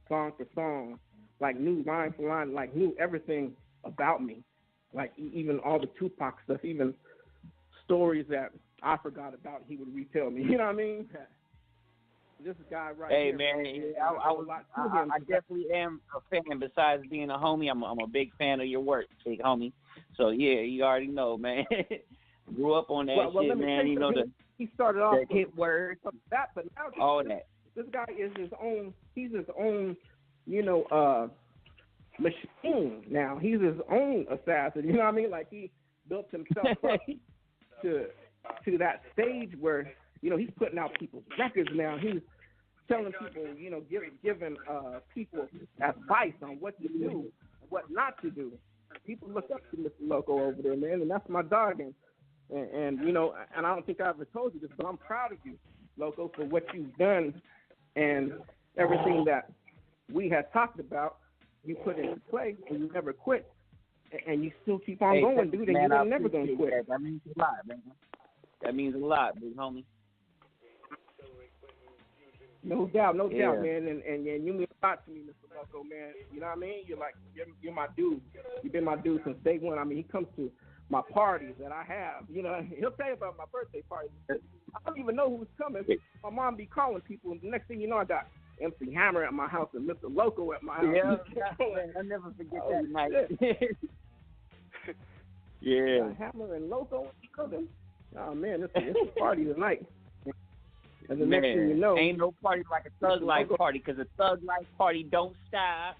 N: song for song, like knew line for line, like knew everything about me, like even all the Tupac stuff, even stories that I forgot about, he would retell me. You know what I mean? this guy right
P: hey,
N: here.
P: Man, I definitely am a fan. Besides being a homie, I'm a big fan of your work, big homie. So yeah, you already know, man. Grew up on that shit, man. You know
N: he started off
P: the hit word,
N: that, but now
P: all that.
N: This guy is his own. He's his own, machine. Now he's his own assassin. You know what I mean? Like he built himself up to that stage where he's putting out people's records now. He's telling people, giving people advice on what to do, what not to do. People look up to Mr. Loco over there, man, and that's my dog. And I don't think I ever told you this, but I'm proud of you, Loco, for what you've done and everything that we had talked about. You put into play, and you never quit, and you still keep on going, dude. And you're never gonna quit.
P: That means a lot, man. That means a lot, big homie.
N: No doubt, man. And you mean a lot to me, Mr. Loco, man. You know what I mean? You're my dude. You've been my dude since day one. I mean, he comes to my parties that I have. He'll tell you about my birthday party. I don't even know who's coming. My mom be calling people, and the next thing you know, I got MC Hammer at my house and Mr. Loco at my house.
P: Yeah, I'll never forget that night. Yeah.
N: Hammer and Loco coming. Oh man, this is a party tonight. And the next thing you know,
P: ain't no party like a thug life party, because a thug life party don't stop.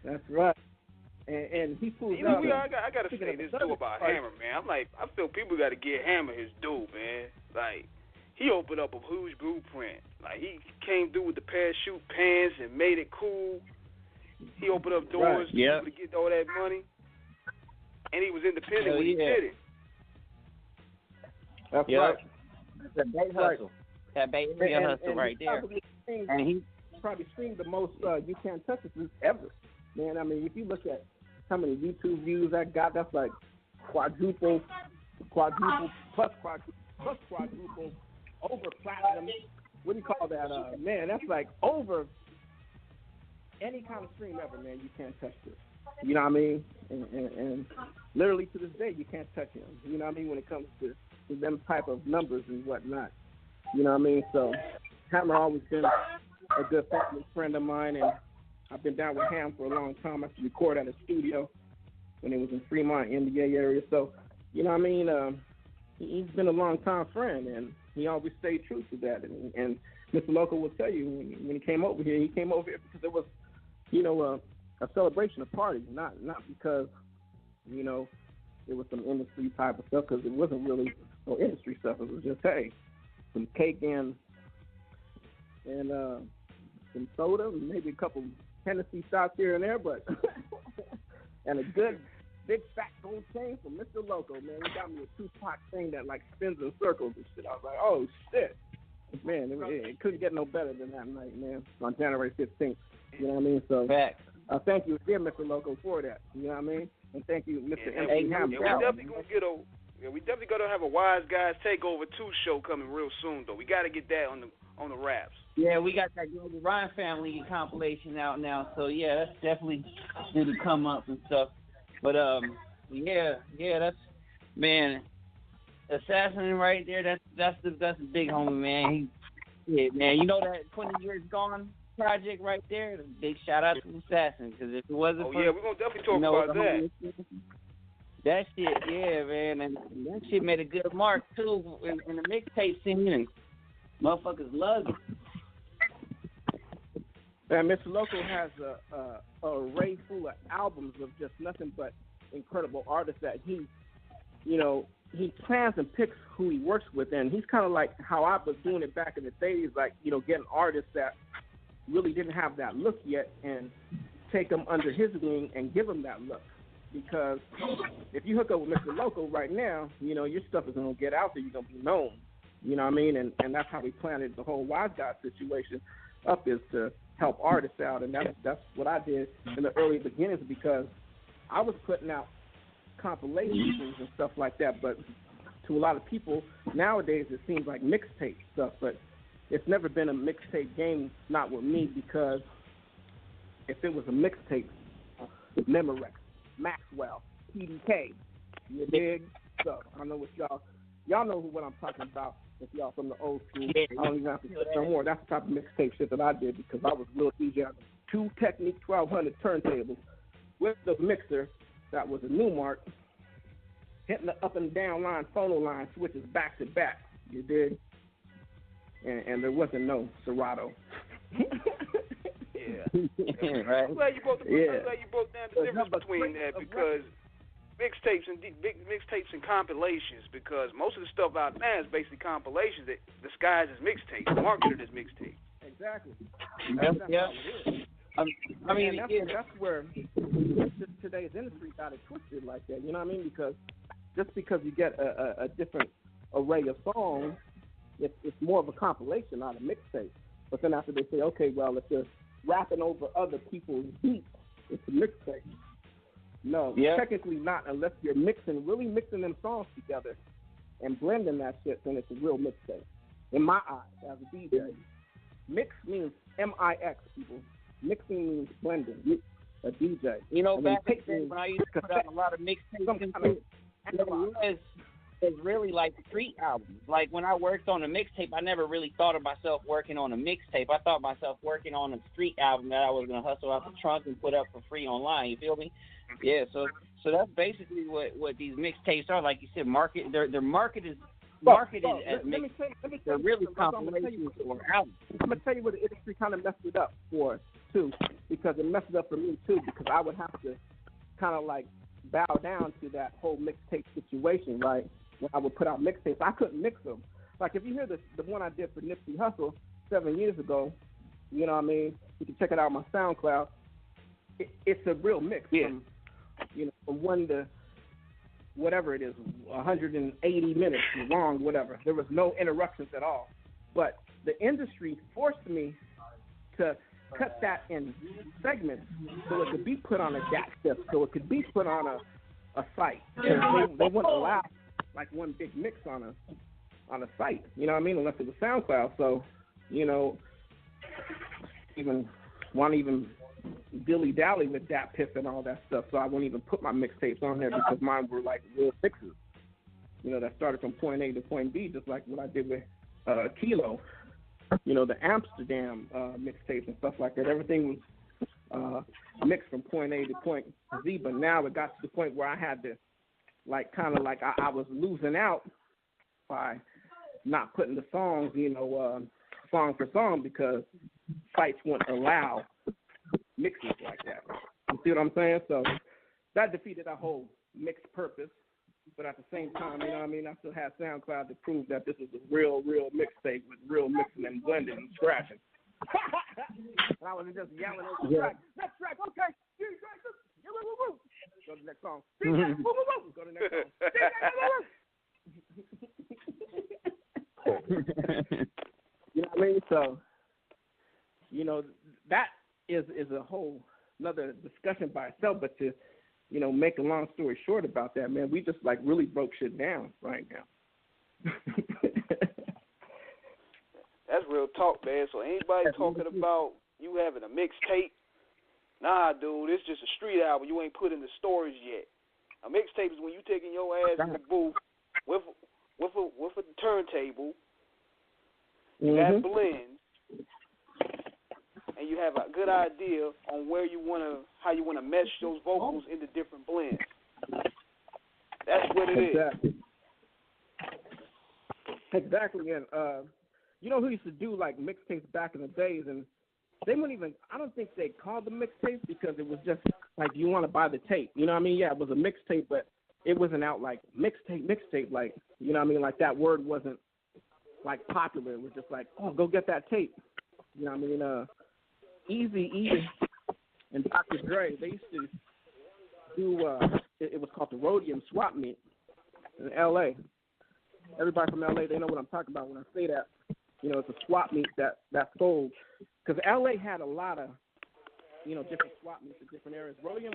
N: That's right. And he pulls out.
M: I gotta say this too about Hammer, man. I feel people got to get Hammer his due, man. Like, he opened up a huge blueprint. Like, he came through with the parachute pants and made it cool. He opened up doors for people to get all that money. And he was independent when he did it.
N: That's right.
P: That's a big hustle. That big hustle right there.
N: And he probably streamed the most You Can't Touch It ever. Man, I mean, if you look at how many YouTube views I got, that's like quadruple, plus quadruple, over platinum. What do you call that? Man, that's like over any kind of stream ever, man. You can't touch this. You know what I mean? And literally to this day, you can't touch him. You know what I mean? When it comes to them type of numbers and whatnot. You know what I mean? So Hammer always been a good family friend of mine, and I've been down with Ham for a long time. I used to record at a studio when it was in Fremont, NDA area. So, you know what I mean? He's been a long time friend, and he always stayed true to that. And Mr. Loco will tell you when he came over here because it was, a celebration, a party, not because, it was some industry type of stuff, because it wasn't really no industry stuff. It was just, hey, some cake and some soda, maybe a couple Hennessy shots here and there, but and a good big fat gold chain from Mr. Loco, man. He got me a Tupac thing that like spins in circles and shit. I was like, oh shit, man, it couldn't get no better than that night, man. On January 15th, you know what I mean? So thank you again, Mr. Loco, for that. You know what I mean? And thank you, Mr. MC Hammer.
M: We definitely gonna have a Wise Guys Takeover 2 show coming real soon, though. We got to get that on the wraps.
P: Yeah, we got that Global Ryan Family compilation out now, so yeah, that's definitely due to come up and stuff. But yeah, that's, man, Assassin right there. That's the big homie, man. Man, you know that 20 Years Gone project right there. A big shout out to Assassin, because if it wasn't for,
M: we're gonna definitely talk about that.
P: That shit, yeah, man, and that shit made a good mark too in the mixtape scene, and motherfuckers love it.
N: Man, Mr. Loco has a array full of albums of just nothing but incredible artists that he plans and picks who he works with, and he's kind of like how I was doing it back in the days, like, getting artists that really didn't have that look yet and take them under his wing and give them that look. Because if you hook up with Mr. Loco right now, your stuff is going to get out there. You're going to be known. You know what I mean? And that's how we planted the whole Wise Guy situation up, is to help artists out. And that's what I did in the early beginnings, because I was putting out compilations and stuff like that. But to a lot of people nowadays, it seems like mixtape stuff. But it's never been a mixtape game, not with me, because if it was a mixtape, Memorex, Maxwell, PDK, you dig? So I know what y'all Y'all know what I'm talking about. If y'all from the old school,
P: Yeah.
N: I don't even have to say no more. That's the type of mixtape shit that I did because I was real DJ. Two Technique 1200 turntables with the mixer that was a Newmark, hitting the up and down line, phono line switches back to back. You dig? And there wasn't no Serato.
M: Yeah.
P: Right.
M: I'm glad you broke down the difference between that because mixtapes and compilations, because most of the stuff out now is basically compilations that disguised as mixtapes, marketed as mixtapes.
N: Exactly.
P: Yeah. I mean,
N: that's where today's industry got it twisted like that. You know what I mean? Because just because you get a different array of songs, it's more of a compilation, not a mixtape. But then after they say, okay, well, if they're rapping over other people's beats, it's a mixtape. No, technically not unless you're really mixing them songs together and blending that shit, then it's a real mixtape. In my eyes, as a DJ. Mix means M-I-X, people. Mixing means blending. A DJ.
P: You know,
N: and
P: back in the day when I used to put out a lot of mixtapes, it's really like street albums. Like when I worked on a mixtape, I never really thought of myself working on a mixtape. I thought myself working on a street album that I was gonna hustle out the trunk and put up for free online. You feel me? Yeah. So that's basically what these mixtapes are. Like you said, they're marketed as mixtapes. They're really compilations or albums.
N: I'm gonna tell you what the industry kind of messed it up for too, because it messed it up for me too, because I would have to kind of like bow down to that whole mixtape situation, right? When I would put out mixtapes, I couldn't mix them. Like if you hear the one I did for Nipsey Hussle 7 years ago, you know what I mean? You can check it out on my SoundCloud. It's a real mix from, from 1 to whatever it is, 180 minutes long, whatever. There was no interruptions at all. But the industry forced me to cut that in segments so it could be put on a DAT shift, so it could be put on a site. They wouldn't allow like one big mix on a site, you know what I mean, unless it was SoundCloud. So, even dilly-dally with that piff and all that stuff, so I wouldn't even put my mixtapes on there because mine were like real mixes, that started from point A to point B, just like what I did with Kilo, the Amsterdam mixtapes and stuff like that. Everything was mixed from point A to point Z, but now it got to the point where I had to, I was losing out by not putting the songs, song for song, because sites wouldn't allow mixes like that. You see what I'm saying? So that defeated our whole mixed purpose. But at the same time, I still had SoundCloud to prove that this is a real mixtape with real mixing and blending and scratching. And I wasn't just yelling over the track. Next track, okay. Go to the next song. Go to the next song. You know what I mean? So, that is a whole another discussion by itself. But to, make a long story short about that, man, we just really broke shit down right now.
M: That's real talk, man. So anybody talking about you having a mixtape, nah, dude, it's just a street album you ain't put in the stores yet. A mixtape is when you taking your ass in the booth with a turntable, you got blends, and you have a good idea on how you wanna mesh those vocals into different blends. That's what it is.
N: Exactly, and who used to do mixtapes back in the days, and they wouldn't even, I don't think they called them mixtapes because it was just you want to buy the tape. You know what I mean? Yeah, it was a mixtape, but it wasn't out mixtape, you know what I mean? That word wasn't popular. It was just oh, go get that tape. You know what I mean? Easy-E and Dr. Dre, they used to do, it was called the Rhodium Swap Meet in L.A. Everybody from L.A., they know what I'm talking about when I say that. It's a swap meet that sold. Because L.A. had a lot of, different swap meets in different areas. Rhodium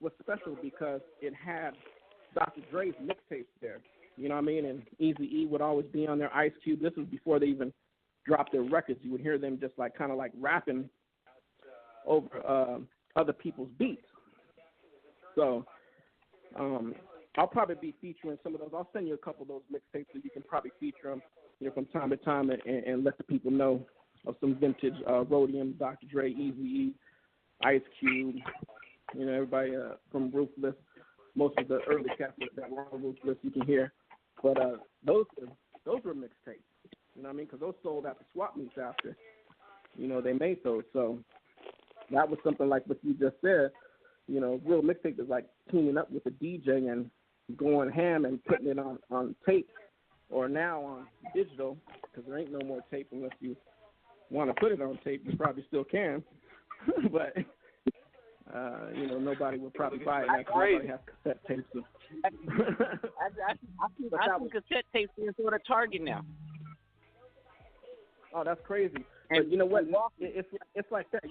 N: was special because it had Dr. Dre's mixtapes there. You know what I mean? And Eazy-E would always be on there. Ice Cube, this was before they even dropped their records. You would hear them just kind of rapping over other people's beats. So I'll probably be featuring some of those. I'll send you a couple of those mixtapes so you can probably feature them, from time to time and let the people know of some vintage Rhodium, Dr. Dre, Eazy-E, Ice Cube, everybody from Ruthless. Most of the early cats that were on Ruthless you can hear. But those were mixtapes, you know what I mean? Because those sold at the swap meets after, they made those. So that was something like what you just said. Real mixtape is like teaming up with a DJ and going ham and putting it on tape or now on digital, because there ain't no more tape unless you want to put it on tape. You probably still can, but nobody would probably buy it. Nobody has cassette tapes.
P: I think cassette tapes are sort of Target now.
N: Oh, that's crazy. And but you know what? It's like that.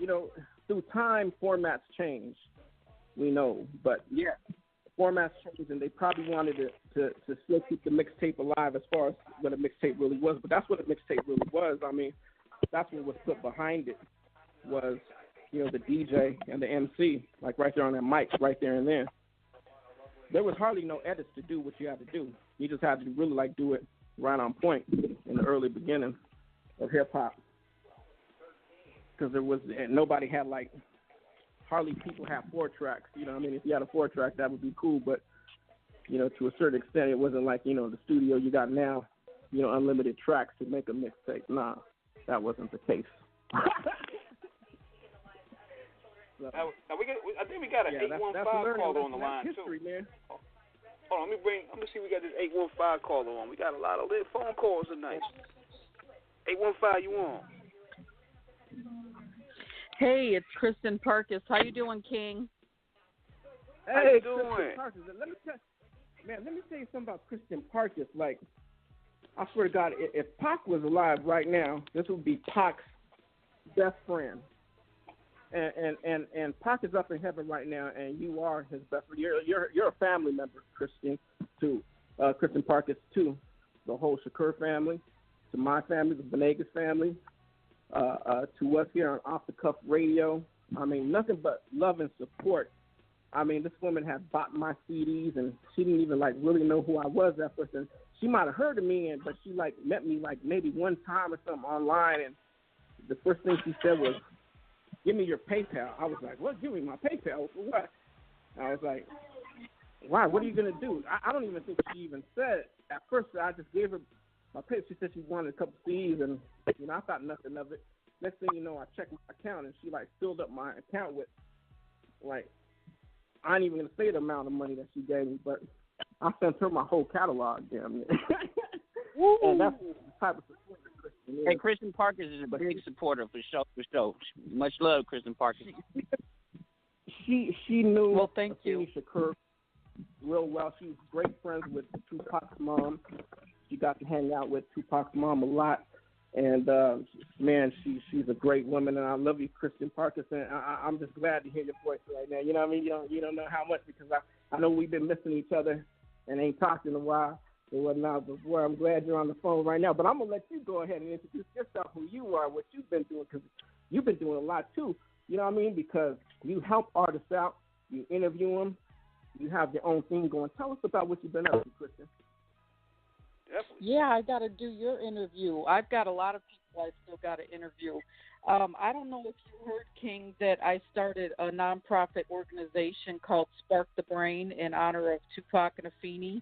N: Through time, formats change. We know, but formats changed, and they probably wanted to still keep the mixtape alive as far as what a mixtape really was. But that's what a mixtape really was. I mean, that's what was put behind it was, the DJ and the MC, like right there on that mic, right there and then. There was hardly no edits to do what you had to do. You just had to really do it right on point in the early beginning of hip hop, because nobody had hardly people have 4 tracks. If you had a 4-track, that would be cool, but to a certain extent, it wasn't like the studio you got now, unlimited tracks to make a mixtape. Nah, that wasn't the case. So,
M: I think we got an 815 caller on the line
N: history,
M: too.
N: Man.
M: Hold on, let me see. We got this 815 caller on. We got a lot of lit phone calls tonight. 815, you on?
Q: Hey, it's Kristen Parkis. How you doing, King?
N: Hey,
M: how you
N: doing?
M: Kristen
N: Parkis. Let me tell you something about Kristen Parkis. I swear to God, if Pac was alive right now, this would be Pac's best friend. And Pac is up in heaven right now, and you are his best friend. You're a family member, Kristen, too. Kristen Parkis, too. The whole Shakur family, to my family, the Venegas family, to us here on Off the Cuff Radio. I mean, nothing but love and support. I mean, this woman had bought my CDs, and she didn't even really know who I was at first. And she might have heard of me, but she met me maybe one time or something online, and the first thing she said was, "Give me your PayPal." I was like, "What? Give me my PayPal for what?" I was like, "Why? What are you gonna do?" I don't even think she even said it. At first, I just gave her my PayPal. She said she wanted a couple CDs, and I thought nothing of it. Next thing you know, I checked my account, and she filled up my account with I ain't even gonna say the amount of money that she gave me, but I sent her my whole catalog, damn near. And that's the type of support that Kristen is.
P: Hey, Kristen Parkis is a big supporter for show. Much love, Kristen Parkis.
N: She knew
Q: well, thank you.
N: Shakur real well. She was great friends with Tupac's mom. She got to hang out with Tupac's mom a lot. And, man, she's a great woman, and I love you, Kristen Parkis, and I'm just glad to hear your voice right now. You know what I mean? You don't know how much, because I know we've been missing each other and ain't talked in a while and whatnot, but, boy, I'm glad you're on the phone right now. But I'm going to let you go ahead and introduce yourself, who you are, what you've been doing, because you've been doing a lot, too. You know what I mean? Because you help artists out, you interview them, you have your own thing going. Tell us about what you've been up to, Kristen.
M: Definitely.
Q: Yeah, I got to do your interview. I've got a lot of people I still got to interview. I don't know if you heard, King, that I started a nonprofit organization called Spark the Brain in honor of Tupac and Afeni.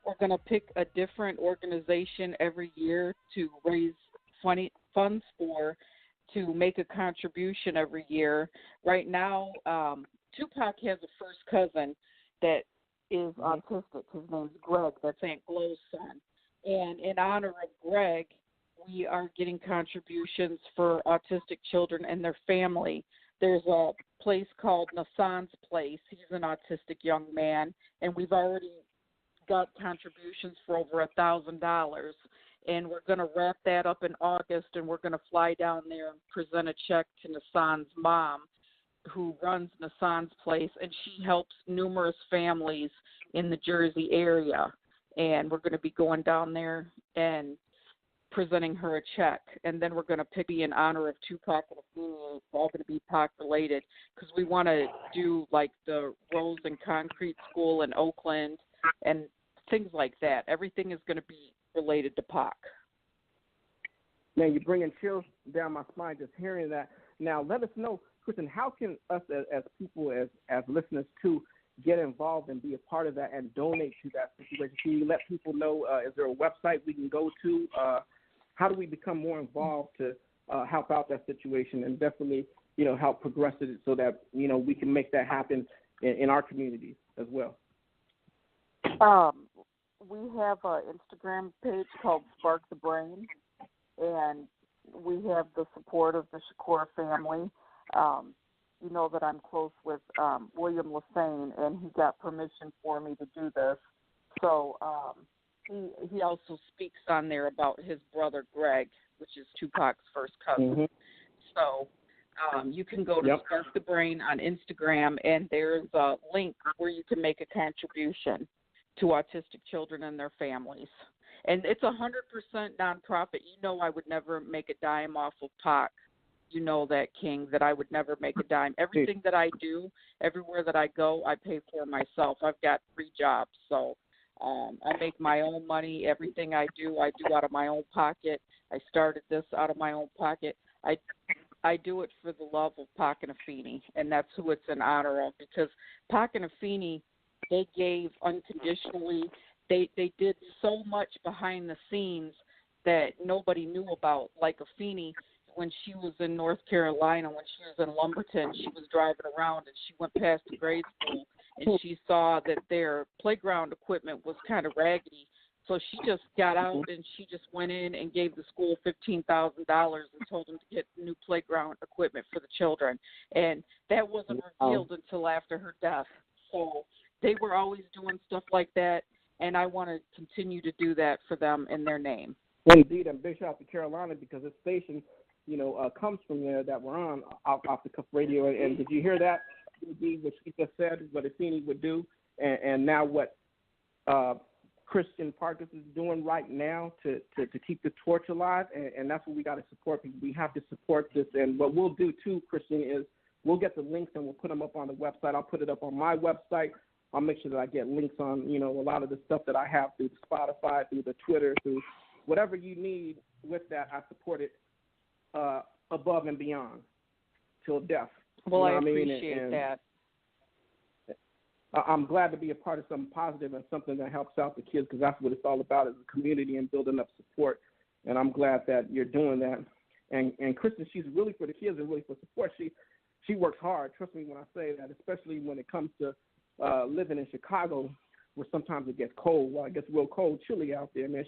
Q: We're going to pick a different organization every year to raise funds for, to make a contribution every year. Right now, Tupac has a first cousin that is autistic. His name's Greg. That's Aunt Glow's son. And in honor of Greg, we are getting contributions for autistic children and their family. There's a place called Nassan's Place. He's an autistic young man, and we've already got contributions for over $1,000. And we're going to wrap that up in August, and we're going to fly down there and present a check to Nassan's mom, who runs Nassan's Place, and she helps numerous families in the Jersey area. And we're going to be going down there and presenting her a check. And then we're going to pick in honor of Tupac and Afeni. It's all going to be Pac related, because we want to do the Rose and Concrete School in Oakland. and things like that. Everything is going to be related to Pac.
N: Man, you're bringing chills down my spine just hearing that. Now, let us know, Kristen, how can us as people, as listeners too, get involved and be a part of that and donate to that situation? Can you let people know, is there a website we can go to? How do we become more involved to help out that situation and definitely, help progress it so that, we can make that happen in our communities as well?
Q: We have an Instagram page called Spark the Brain, and we have the support of the Shakur family. You know that I'm close with William Lassane, and he got permission for me to do this. So he also speaks on there about his brother Greg, which is Tupac's first cousin.
N: Mm-hmm.
Q: So you can go to Spark the Brain on Instagram, and there's a link where you can make a contribution to autistic children and their families. And it's 100% nonprofit. You know I would never make a dime off of Pac. You know that, King, that I would never make a dime. Everything that I do, everywhere that I go, I pay for myself. I've got 3 jobs, so I make my own money. Everything I do out of my own pocket. I started this out of my own pocket. I do it for the love of Pac and Afeni, and that's who it's in honor of, because Pac and Afeni, they gave unconditionally. They did so much behind the scenes that nobody knew about. Like Afeni, when she was in North Carolina, when she was in Lumberton, she was driving around and she went past the grade school and she saw that their playground equipment was kind of raggedy. So she just got out and she just went in and gave the school $15,000 and told them to get new playground equipment for the children. And that wasn't revealed until after her death. So they were always doing stuff like that, and I want to continue to do that for them in their name.
N: Indeed, and big shout out to Carolina, because this station, comes from there that we're on off the cuff radio. And did you hear that? What she just said, what Afeni would do, and now what Christian Parkes is doing right now to keep the torch alive, and that's what we got to support. We have to support this, and what we'll do too, Christian, is we'll get the links and we'll put them up on the website. I'll put it up on my website. I'll make sure that I get links on, a lot of the stuff that I have through the Spotify, through the Twitter, through whatever you need with that. I support it above and beyond till death.
Q: Well, I
N: appreciate
Q: that.
N: I'm glad to be a part of something positive and something that helps out the kids, because that's what it's all about, is a community and building up support. And I'm glad that you're doing that. And Kristen, she's really for the kids and really for support. She works hard. Trust me when I say that, especially when it comes to living in Chicago, where sometimes it gets cold. Well, it gets real cold, chilly out there, man.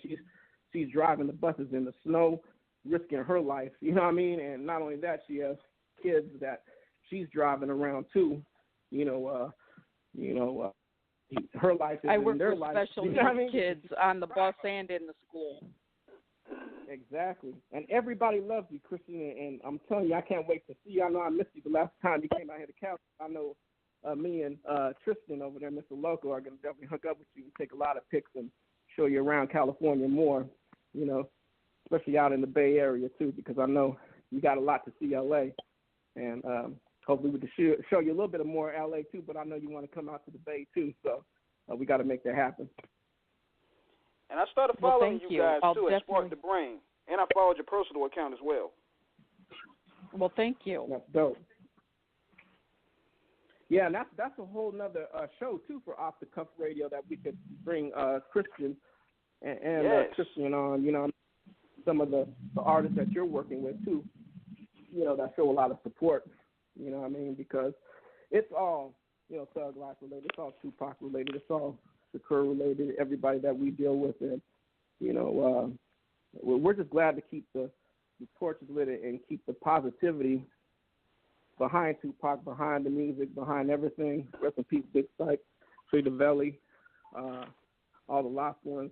N: She's driving the buses in the snow, risking her life. You know what I mean? And not only that, she has kids that she's driving around too. Her life is
Q: I work
N: in their
Q: with
N: life.
Q: special needs kids on the bus and in the school.
N: Exactly. And everybody loves you, Christian, and I'm telling you, I can't wait to see you. I know I missed you the last time you came out here to Cal. I know me and Tristan over there, Mr. Loco, are going to definitely hook up with you and take a lot of pics and show you around California more, especially out in the Bay Area too, because I know you got a lot to see LA. And hopefully we can show you a little bit of more LA too, but I know you want to come out to the Bay too, so we got to make that happen.
R: And I started following
Q: you
R: guys
Q: I'll
R: too at Spark the Brain, and I followed your personal account as well.
Q: Well, thank you.
N: That's dope. Yeah, and that's a whole nother show too for Off the Cuff Radio that we could bring Christian and
R: yes.
N: Christian on. Some of the artists that you're working with too. That show a lot of support. You know what I mean? Because it's all Thug Life related. It's all Tupac related. It's all Shakur related. Everybody that we deal with, and we're just glad to keep the torches lit and keep the positivity behind Tupac, behind the music, behind everything. Rest in peace, Big Syke, Frida Valley, all the lost ones,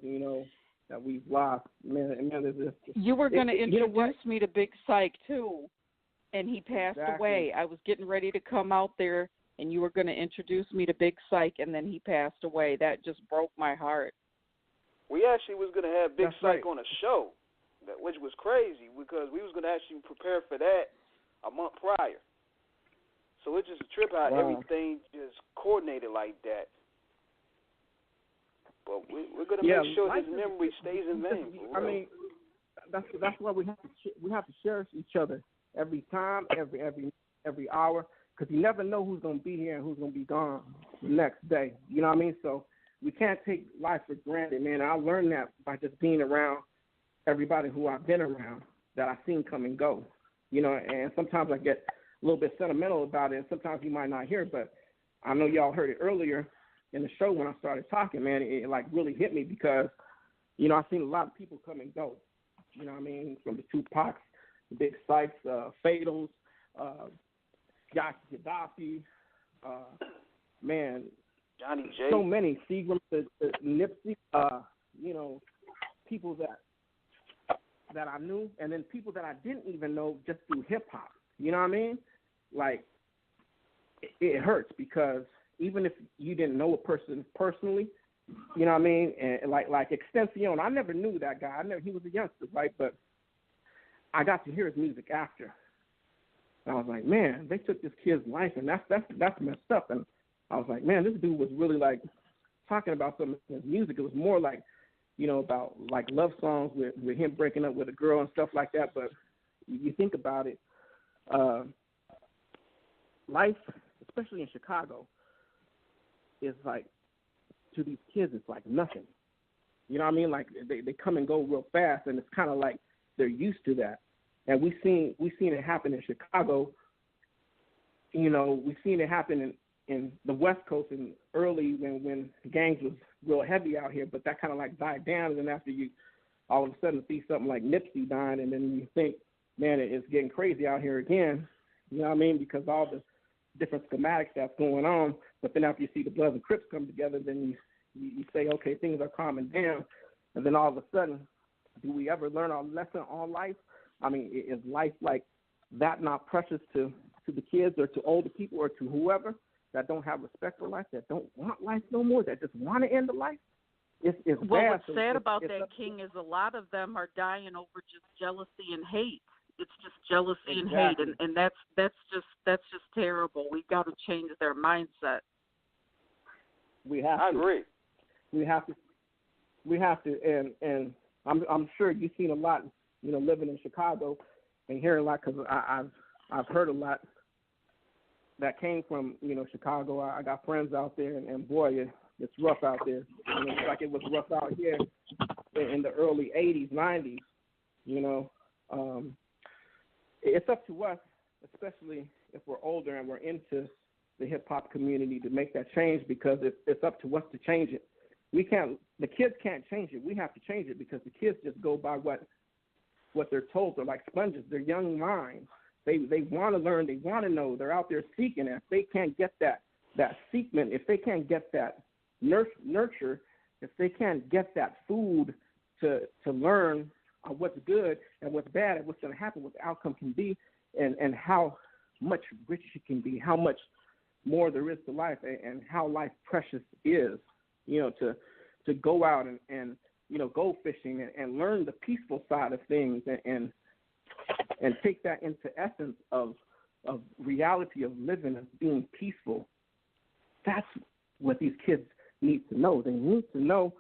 N: that we've lost. Man,
Q: you were going to introduce me to Big Syke too, and he passed away. I was getting ready to come out there, and you were going to introduce me to Big Syke, and then he passed away. That just broke my heart.
R: We actually was going to have Big Syke on a show, which was crazy, because we was going to actually prepare for that a month prior. So it's just a trip how everything just coordinated like that. But we're gonna make sure his memory stays in vain.
N: I mean, that's why we have to cherish each other every time, every hour, because you never know who's gonna be here and who's gonna be gone the next day. You know what I mean? So we can't take life for granted, man. I learned that by just being around everybody who I've been around that I've seen come and go. You know, and sometimes I get a little bit sentimental about it, and sometimes you might not hear it, but I know y'all heard it earlier in the show when I started talking, man. It like really hit me because, you know, I've seen a lot of people come and go. You know what I mean? From the Tupacs, the Big Sykes, Fatals, Gaddafi, man,
R: Johnny J.
N: So many, Seagram, the Nipsey, you know, people that I knew, and then people that I didn't even know just through hip hop. You know what I mean? Like, it hurts because even if you didn't know a person personally, you know what I mean? And like Extension, I never knew that guy. He was a youngster, right? But I got to hear his music after. And I was like, man, they took this kid's life, and that's messed up. And I was like, man, this dude was really like talking about some of his music. It was more like, you know, about like love songs with him breaking up with a girl and stuff like that. But you think about it, life, especially in Chicago, is like, to these kids, it's like nothing. You know what I mean? Like they come and go real fast, and it's kind of like they're used to that. And we've seen it happen in Chicago. You know, we've seen it happen in the West Coast and early when gangs was real heavy out here, but that kind of like died down. And then after you all of a sudden see something like Nipsey dying, and then you think, man, it's getting crazy out here again. You know what I mean? Because all the different schematics that's going on. But then after you see the Bloods and Crips come together, then you say, okay, things are calming down. And then all of a sudden, do we ever learn our lesson on life? I mean, is life like that not precious to the kids or to older people or to whoever that don't have respect for life, that don't want life no more, that just want to end the life? It's
Q: well,
N: bad.
Q: What's sad about that, King, is a lot of them are dying over just jealousy and hate. It's just jealousy and hate, and that's just terrible. We've got to change their mindset.
N: We have
R: I
N: to.
R: agree.
N: We have to, and I'm sure you've seen a lot, you know, living in Chicago and hearing a lot, because I've heard a lot that came from, you know, Chicago. I got friends out there, and boy, it's rough out there. You know, it's like it was rough out here in the early 80s, 90s, you know. It's up to us, especially if we're older and we're into the hip-hop community, to make that change, because it's up to us to change it. The kids can't change it. We have to change it, because the kids just go by what they're told. They're like sponges. They're young minds. They want to learn. They want to know. They're out there seeking. And if they can't get that seekment, if they can't get that nurture, if they can't get that food to learn what's good and what's bad and what's going to happen, what the outcome can be, and how much richer it can be, how much more there is to life, and how life precious is, you know, to go out and you know, go fishing and learn the peaceful side of things, and take that into essence of reality of living and being peaceful. That's what these kids need to know. They need to know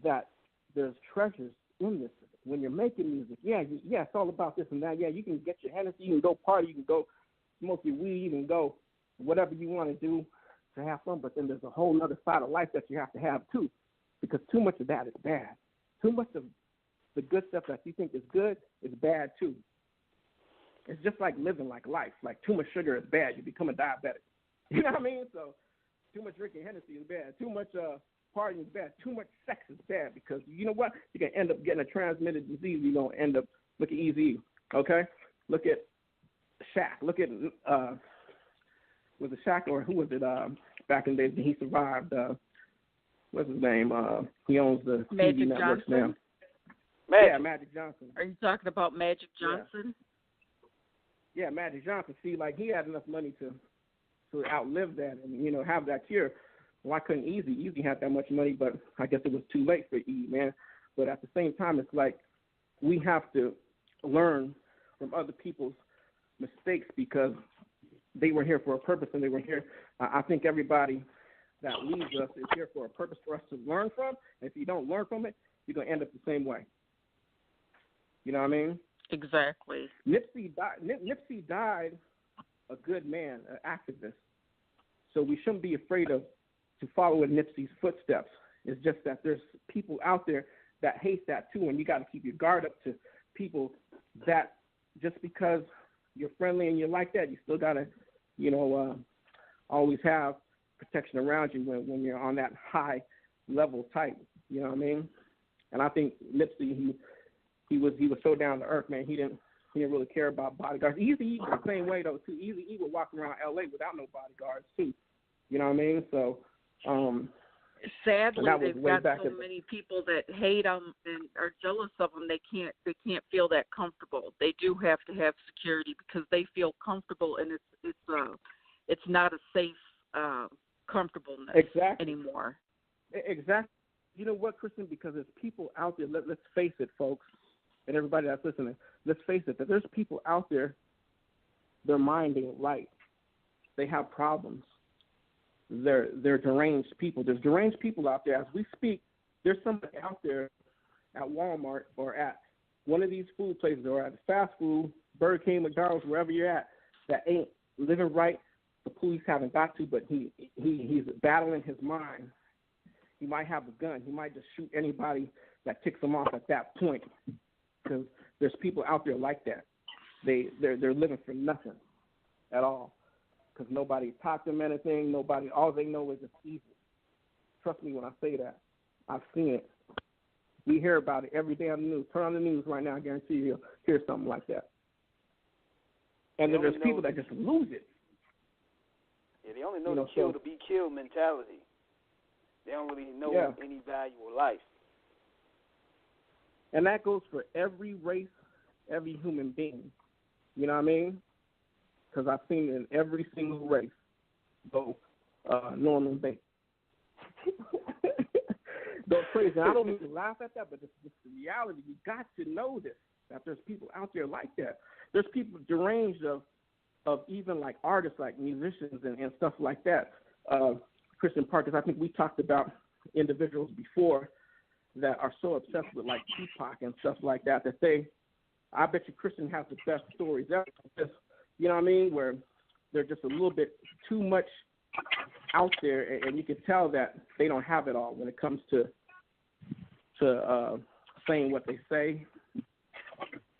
N: that there's treasures in this. When you're making music, it's all about this and that. Yeah, you can get your Hennessy, you can go party, you can go smoke your weed, you can go whatever you want to do to have fun, but then there's a whole other side of life that you have to have too, because too much of that is bad. Too much of the good stuff that you think is good is bad too. It's just like living like life. Like too much sugar is bad. You become a diabetic. You know what I mean? So too much drinking Hennessy is bad. Too much partying is bad. Too much sex is bad, because you know what? You're going to end up getting a transmitted disease. You're going to end up, look at Eazy, okay? Look at Shaq. Look at, was it Shaq or who was it back in the days when he survived? What's his name? He owns the
Q: Magic
N: TV networks now.
R: Magic.
N: Yeah, Magic Johnson.
Q: Are you talking about Magic Johnson?
N: Yeah, Magic Johnson. See, like he had enough money to outlive that and, you know, have that cure. Why couldn't Eazy? Eazy had that much money, but I guess it was too late for E, man. But at the same time, it's like we have to learn from other people's mistakes, because they were here for a purpose, and they were here. I think everybody that leads us is here for a purpose for us to learn from. And if you don't learn from it, you're going to end up the same way. You know what I mean?
Q: Exactly.
N: Nipsey died a good man, an activist. So we shouldn't be afraid to follow in Nipsey's footsteps. It's just that there's people out there that hate that too, and you got to keep your guard up to people that just because you're friendly and you're like that, you still got to, always have protection around you when you're on that high level type. You know what I mean? And I think Nipsey, he was so down to earth, man. He didn't really care about bodyguards. Eazy-E was the same way though too. Eazy-E would walk around LA without no bodyguards too. You know what I mean? So
Q: sadly, they've got so many people that hate them and are jealous of them. They can't feel that comfortable. They do have to have security because they feel comfortable, and it's not a safe comfortableness anymore.
N: Exactly. You know what, Kristen? Because there's people out there. Let's face it, folks, and everybody that's listening. Let's face it. That there's people out there. Their mind ain't right. They have problems. They're deranged people. There's deranged people out there. As we speak, there's somebody out there at Walmart or at one of these food places or at fast food, Burger King, McDonald's, wherever you're at, that ain't living right. The police haven't got to, but he's battling his mind. He might have a gun. He might just shoot anybody that ticks him off at that point, because there's people out there like that. They're living for nothing at all. Because nobody taught them anything. All they know is it's evil. Trust me when I say that. I've seen it. We hear about it every day on the news. Turn on the news right now. I guarantee you'll hear something like that. And then there's people that just lose it.
R: Yeah, they only know the kill to be killed mentality. They don't really know any value of life.
N: And that goes for every race, every human being. You know what I mean? Because I've seen it in every single race go Norman Bates. Go crazy. I don't mean to laugh at that, but it's the reality. You got to know this, that there's people out there like that. There's people deranged of even like artists, like musicians and stuff like that. Christian Parkers, I think we talked about individuals before that are so obsessed with like Tupac and stuff like that I bet you Christian has the best stories ever. You know what I mean? Where they're just a little bit too much out there, and you can tell that they don't have it all when it comes to saying what they say,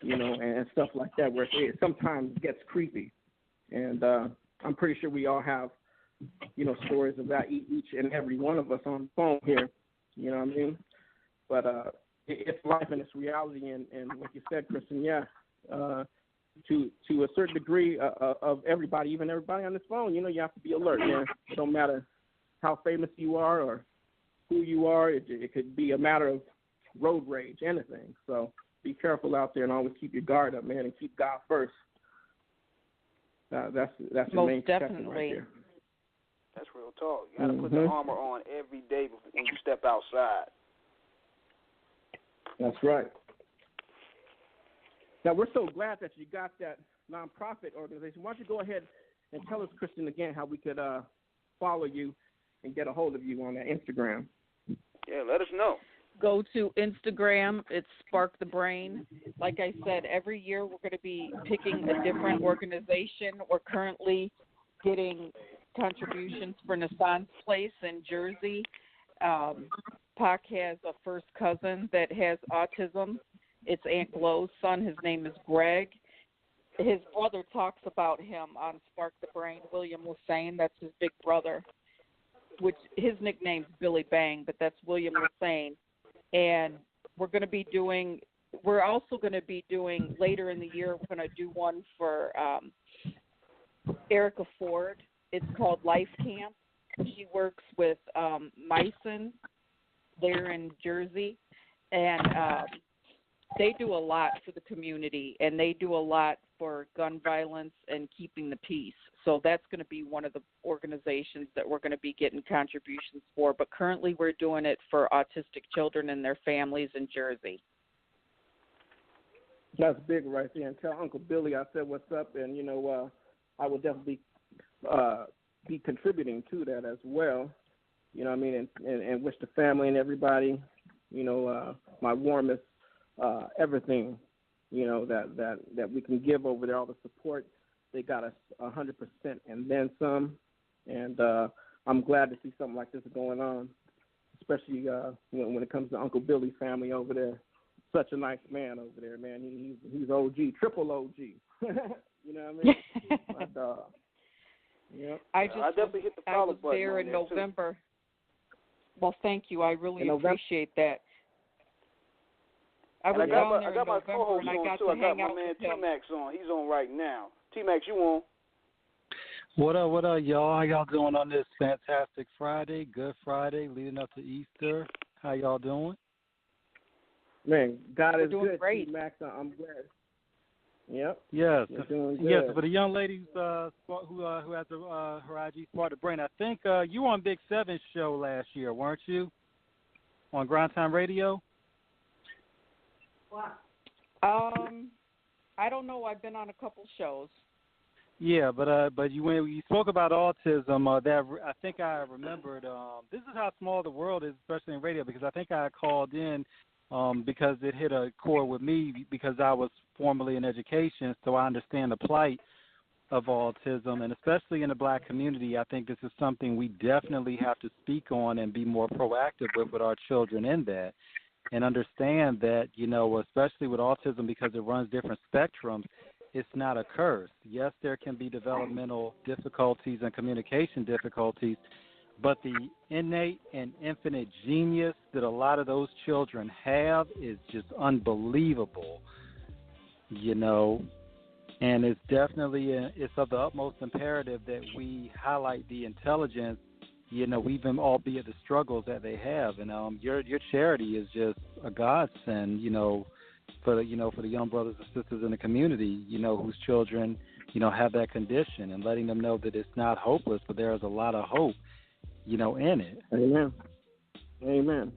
N: and stuff like that, where it sometimes gets creepy. And I'm pretty sure we all have, stories of that, each and every one of us on the phone here, you know what I mean? But it's life and it's reality, and like you said, Kristen, to a certain degree of everybody, even everybody on this phone, you have to be alert, man. It don't matter how famous you are or who you are. It could be a matter of road rage, anything. So be careful out there and always keep your guard up, man, and keep God first. That's your main protection right there.
R: That's real talk. You got to put the armor on every day when you step outside.
N: That's right. Now, we're so glad that you got that nonprofit organization. Why don't you go ahead and tell us, Kristen, again, how we could follow you and get a hold of you on that Instagram.
R: Yeah, let us know.
Q: Go to Instagram. It's Spark the Brain. Like I said, every year we're going to be picking a different organization. We're currently getting contributions for Nassan's Place in Jersey. Pac has a first cousin that has autism. It's Aunt Glow's son. His name is Greg. His brother talks about him on Spark the Brain. William was saying that's his big brother, which his nickname's Billy Bang, but that's William was saying. And we're also going to be doing later in the year, we're going to do one for Erica Ford. It's called Life Camp. She works with Myson there in Jersey. And they do a lot for the community, and they do a lot for gun violence and keeping the peace. So that's going to be one of the organizations that we're going to be getting contributions for. But currently we're doing it for autistic children and their families in Jersey.
N: That's big right there. And tell Uncle Billy I said what's up, and, I will definitely be contributing to that as well. You know what I mean? And wish the family and everybody, my warmest everything, that we can give over there, all the support. They got us 100% and then some. And I'm glad to see something like this going on, especially when it comes to Uncle Billy's family over there. Such a nice man over there, man. He's OG, triple OG. You know what I mean? But, yeah.
R: I definitely hit the follow button.
Q: I was there in November. Too. Well, thank you. I really appreciate that. I
R: got my co-host on too. I got my man T-Max on. He's on right now. T-Max, you on?
S: What up, y'all? How y'all doing on this fantastic Friday, Good Friday, leading up to Easter? How y'all doing?
N: Man, God is
Q: doing
N: good,
Q: great.
N: T-Max. I'm glad. Yep.
S: Yes.
N: Doing good.
S: Yes, for the young lady who has her IG Smart to Brain, I think you were on Big Seven's show last year, weren't you? On Grind Time Radio?
Q: I don't know. I've been on a couple shows.
S: Yeah, but when you spoke about autism, that I think I remembered. This is how small the world is, especially in radio, because I think I called in because it hit a chord with me because I was formerly in education, so I understand the plight of autism, and especially in the black community, I think this is something we definitely have to speak on and be more proactive with our children in that, and understand that, especially with autism, because it runs different spectrums, it's not a curse. Yes, there can be developmental difficulties and communication difficulties, but the innate and infinite genius that a lot of those children have is just unbelievable, and it's definitely it's of the utmost imperative that we highlight the intelligence, even albeit the struggles that they have. And your charity is just a godsend, for the young brothers and sisters in the community, whose children, have that condition, and letting them know that it's not hopeless, but there is a lot of hope, in it.
N: Amen. Amen.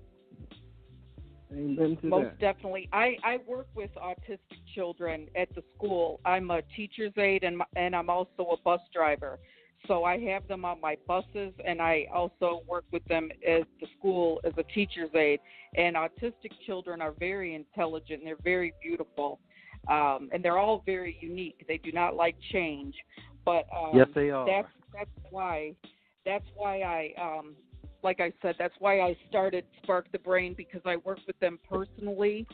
N: Amen to
Q: Most
N: that.
Q: definitely. I work with autistic children at the school. I'm a teacher's aide and I'm also a bus driver. So I have them on my buses, and I also work with them at the school as a teacher's aide. And autistic children are very intelligent, and they're very beautiful, and they're all very unique. They do not like change, but
S: yes, they are.
Q: That's why I, like I said, that's why I started Spark the Brain, because I work with them personally.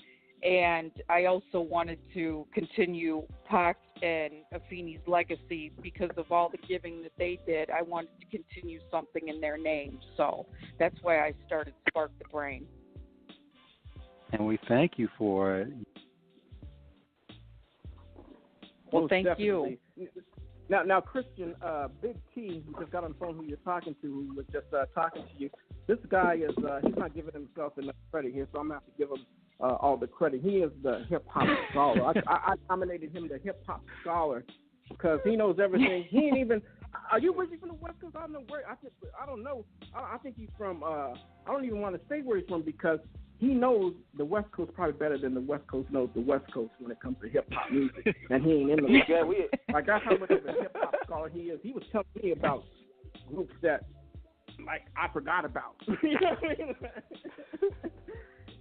Q: And I also wanted to continue Pac and Afeni's legacy because of all the giving that they did. I wanted to continue something in their name. So that's why I started Spark the Brain.
S: And we thank you for it.
Q: Well,
N: Most
Q: thank
N: definitely.
Q: you.
N: Now, Christian, Big T, who just got on the phone, who you're talking to, who was just talking to you, this guy is, he's not giving himself enough credit here, so I'm going to have to give him all the credit. He is the hip-hop scholar. I nominated him the hip-hop scholar because he knows everything. He ain't even, are you originally from the West Coast? I don't know where, I don't know. I think he's from, I don't even want to say where he's from because he knows the West Coast probably better than the West Coast knows the West Coast when it comes to hip-hop music. And he ain't in the West Coast. Like, that's how much of a hip-hop scholar he is. He was telling me about groups that, like, I forgot about. You know what I mean?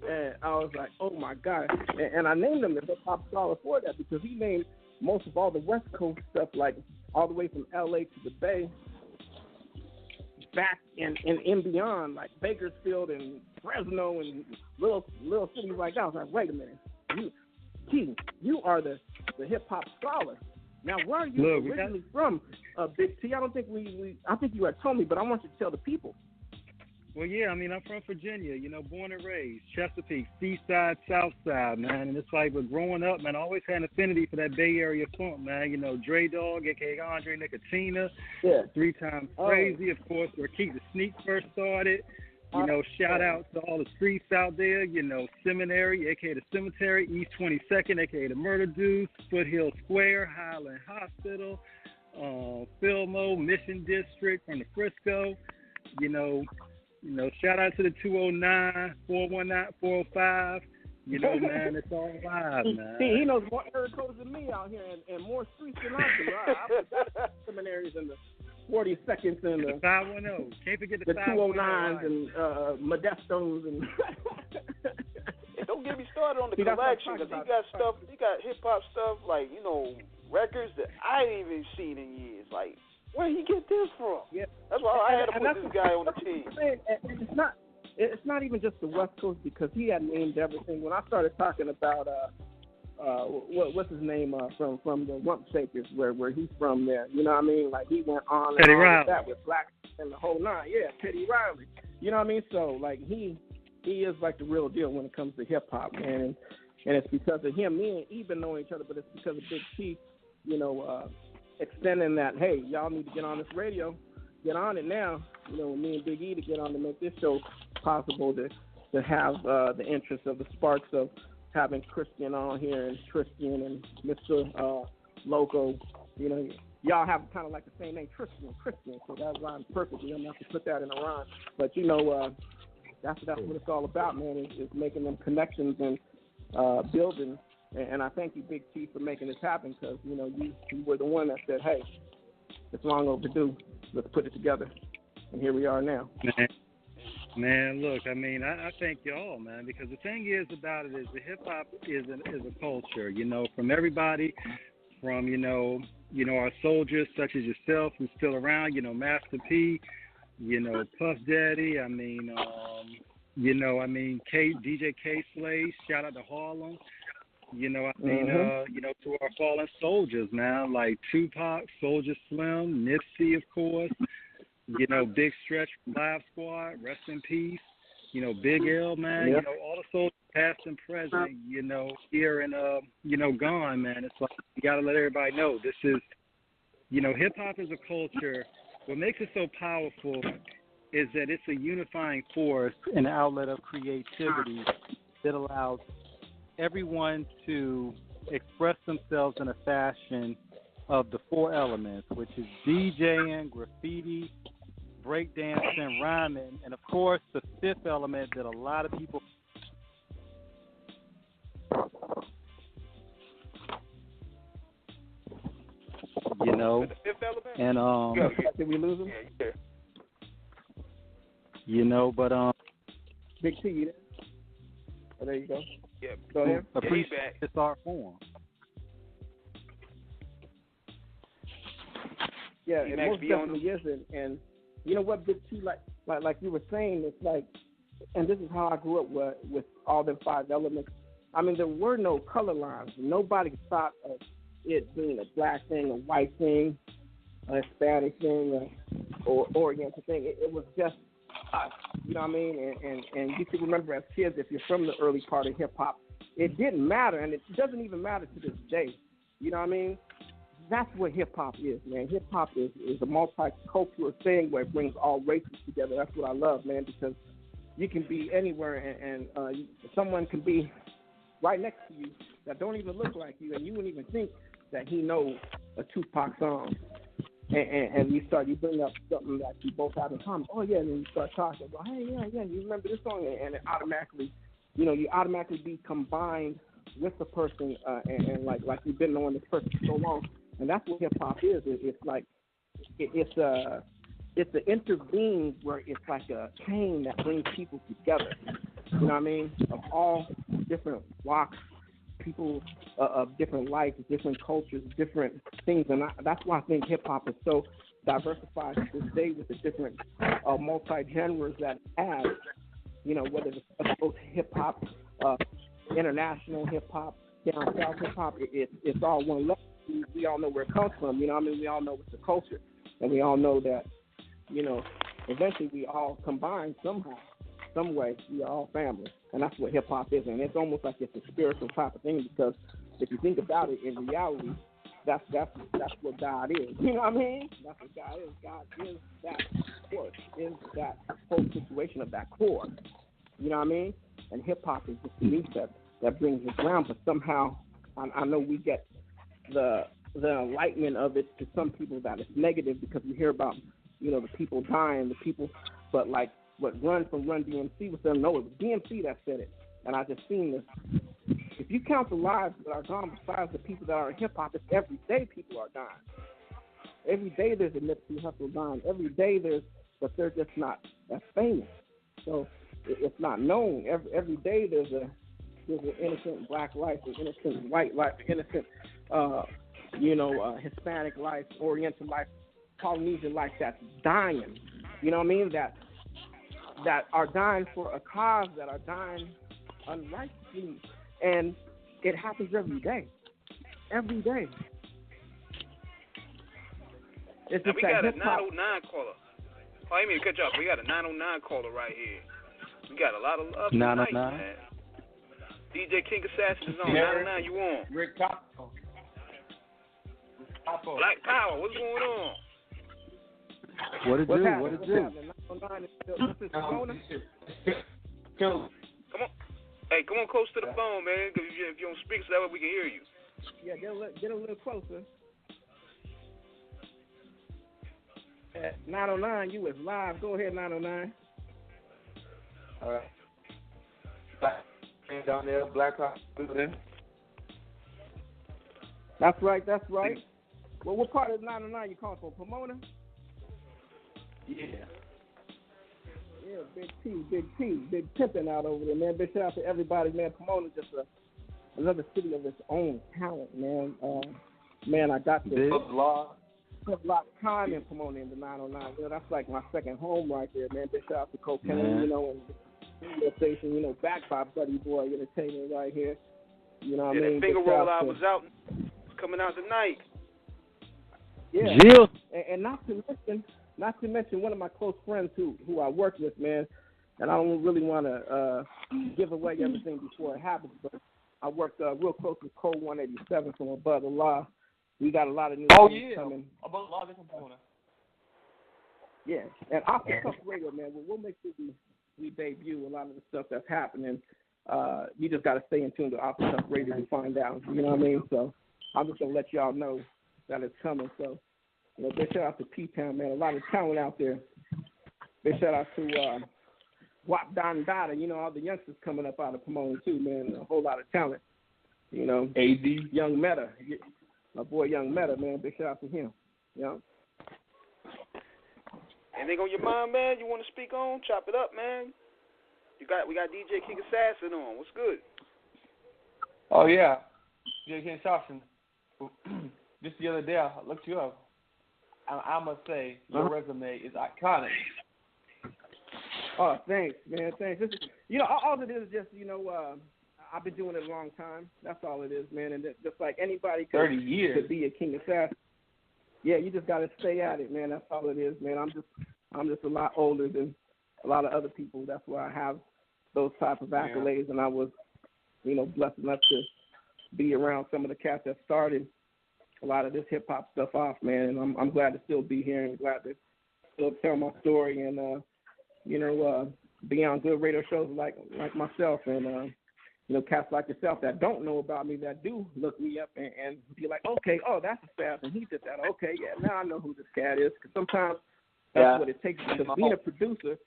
N: And I was like, oh, my God. And I named him the hip-hop scholar for that because he named most of all the West Coast stuff, like all the way from L.A. to the Bay, back and beyond, like Bakersfield and Fresno and little cities like that. I was like, wait a minute. You are the hip-hop scholar. Now, where are you originally from, Big T? I don't think I think you had told me, but I want you to tell the people.
S: Well, yeah, I mean, I'm from Virginia, born and raised, Chesapeake, Seaside, Southside, man, and it's like, but growing up, man, I always had an affinity for that Bay Area funk, man, Dre Dog, a.k.a. Andre Nicotina,
N: yeah.
S: 3 Times Crazy, of course, where Keep the Sneak first started, shout out to all the streets out there, Seminary, a.k.a. the Cemetery, East 22nd, a.k.a. the Murder Deuce, Foothill Square, Highland Hospital, Fillmore, Mission District from the Frisco, shout out to the 209, 419, 405. Man, it's all live, man.
N: He knows more area codes than me out here and more streets than I do. I forgot seminaries 40 seconds and
S: the 510. Can't forget the
N: 209s and Modestos and.
R: And don't get me started on the collection, because he got stuff. He got hip hop stuff like records that I ain't even seen in years. Like, where did he get this from?
N: Yeah,
R: that's why I had to put this guy on the team.
N: It's not even just the West Coast, because he had named everything. When I started talking about what's his name from the Rump Shakers, where he's from there, you know what I mean? Like, he went on and on with that with Black and the whole nine. Yeah, Teddy Riley. You know what I mean? So like he is like the real deal when it comes to hip hop, man. And it's because of him. Me and E been knowing each other, but it's because of Big T, extending that. Hey, y'all need to get on this radio. Get on it now. Me and Big E to get on to make this show possible to have the interest of the sparks of having Christian on here and Tristan and Mr. Loco. Y'all have kind of like the same name, Christian, so that rhymes perfectly. I'm going to have to put that in a rhyme. But, that's what it's all about, man, is making them connections and building. And I thank you, Big T, for making this happen, because, you were the one that said, hey, it's long overdue. Let's put it together. And here we are now.
S: Man, look, I mean, I thank y'all, man, because the thing is about it is the hip-hop is a culture, from everybody, from, our soldiers such as yourself who's still around, Master P, Puff Daddy, DJ K Slade, shout out to Harlem, to our fallen soldiers, man, like Tupac, Soldier Slim, Nipsey, of course, Big Stretch, Live Squad, rest in peace, Big L, man,
N: yep.
S: All the soldiers past and present, here and, gone, man. It's like, you got to let everybody know this is, hip-hop is a culture. What makes it so powerful is that it's a unifying force, an outlet of creativity that allows everyone to express themselves in a fashion of the four elements, which is DJing, graffiti, breakdancing, rhyming, and of course the fifth element that a lot of people
R: The fifth element?
S: and
N: did we lose him?
R: Yeah.
S: But
N: Big T, you there? Oh, there you go.
R: Yeah.
N: Go ahead.
S: Appreciate this art form.
N: Yeah, it most definitely is, and you know what, Big T, like you were saying, it's like, and this is how I grew up with all them five elements. I mean, there were no color lines. Nobody thought of it being a black thing, a white thing, a Hispanic thing, or Oriental thing. It was just us, you know what I mean? And you can remember as kids, if you're from the early part of hip hop, it didn't matter, and it doesn't even matter to this day. You know what I mean? That's what hip hop is, man. Hip hop is a multicultural thing where it brings all races together. That's what I love, man, because you can be anywhere and someone can be right next to you that don't even look like you, and you wouldn't even think that he knows a Tupac song. And you bring up something that you both have in common. Oh yeah, and then you start talking. Well, hey, yeah, you remember this song, and it automatically, you automatically be combined with the person, and like you've been knowing this person for so long. And that's what hip hop is. It's like it's an interbeing where it's like a chain that brings people together. You know what I mean? Of all different walks, people of different lives, different cultures, different things, and that's why I think hip hop is so diversified to this day with the different multi-genres that it has. Whether it's both hip hop, international hip hop, down south hip hop, it's all one level. We all know where it comes from, you know what I mean? We all know it's a culture, and we all know that, eventually we all combine somehow, some way. We are all family, and that's what hip-hop is, and it's almost like it's a spiritual type of thing, because if you think about it, in reality, that's what God is, you know what I mean? That's what God is. God is that core, is that whole situation of that core, you know what I mean? And hip-hop is just the meat that brings us around, but somehow I know we get the enlightenment of it to some people that it's negative, because we hear about the people dying, the people, but like what Run DMC was saying, no, it was DMC that said it, and I just seen this. If you count the lives that are gone besides the people that are in hip hop, it's every day people are dying. Every day there's a Nipsey Hussle dying. Every day but they're just not as famous. So it's not known. Every day there's an innocent black life, an innocent white life, an innocent, Hispanic life, Oriental life, Polynesian life that's dying. You know what I mean? That are dying for a cause, that are dying unrighteously, and it happens every day. Every day. It's
M: now
N: just
M: we got a
N: hip-hop.
M: 909 caller. Oh, I didn't mean to cut you off. We got a 909 caller right here. We got a lot of love tonight,
S: 909?
M: man. DJ King Assassin is on. 909, you on?
T: Rick Capo.
M: Black Power, what's going on?
S: What it do? What it do?
N: 909 this is Corona.
M: Come on. Hey, come on close to the phone, man. Cause if you don't speak, so that way we can hear you.
N: Yeah, get a little closer. 909, you is live. Go ahead, 909.
T: All right. Black down there, Black Rock building.
N: That's right. Well, what part of 909 you calling from? Pomona?
T: Yeah.
N: Yeah, Big pimping out over there, man. Big shout out to everybody, man. Pomona's just another city of its own talent, man. Man, I got to spend a lot of time in Pomona in the 909. You know, that's like my second home right there, man. Big shout out to Cocaine, and the radio station, backed by Buddy Boy Entertainment right here. You know what I mean?
M: Finger Roll album was out. It's coming out tonight.
N: Yeah.
S: Jill.
N: And not to mention one of my close friends who I work with, man, and I don't really want to give away everything before it happens, but I worked real close with Code 187 from Above the Law. We got a lot of new things coming.
T: Above the Law, this component.
N: Yeah, and Off the Cuff Radio, man, we'll make sure we debut a lot of the stuff that's happening. You just got to stay in tune to Off the Cuff Radio to find out, you know what I mean? So I'm just going to let y'all know that it's coming, so. Big shout out to P-Town, man. A lot of talent out there. Big shout out to Wap Don Dada. All the youngsters coming up out of Pomona, too, man. A whole lot of talent. AD. Young Meta. My boy Young Meta, man. Big shout out to him.
M: Anything on your mind, man, you want to speak on? Chop it up, man. We got DJ King Assassin on. What's good?
T: Oh, yeah. DJ King Assassin. Just the other day, I looked you up. I must say, your resume is iconic.
N: Oh, thanks, man. Thanks. All it is just, I've been doing it a long time. That's all it is, man. And just like anybody could
T: 30 years.
N: Could be a king assassin. Yeah, you just got to stay at it, man. That's all it is, man. I'm just a lot older than a lot of other people. That's why I have those type of accolades. And I was, blessed enough to be around some of the cats that started a lot of this hip hop stuff off, man, and I'm glad to still be here and glad to still tell my story and be on good radio shows like myself and cats like yourself that don't know about me that do look me up and be like, okay, oh, that's a fast and he did that. Okay, yeah, now I know who this cat is, because sometimes that's what it takes. Because being a producer,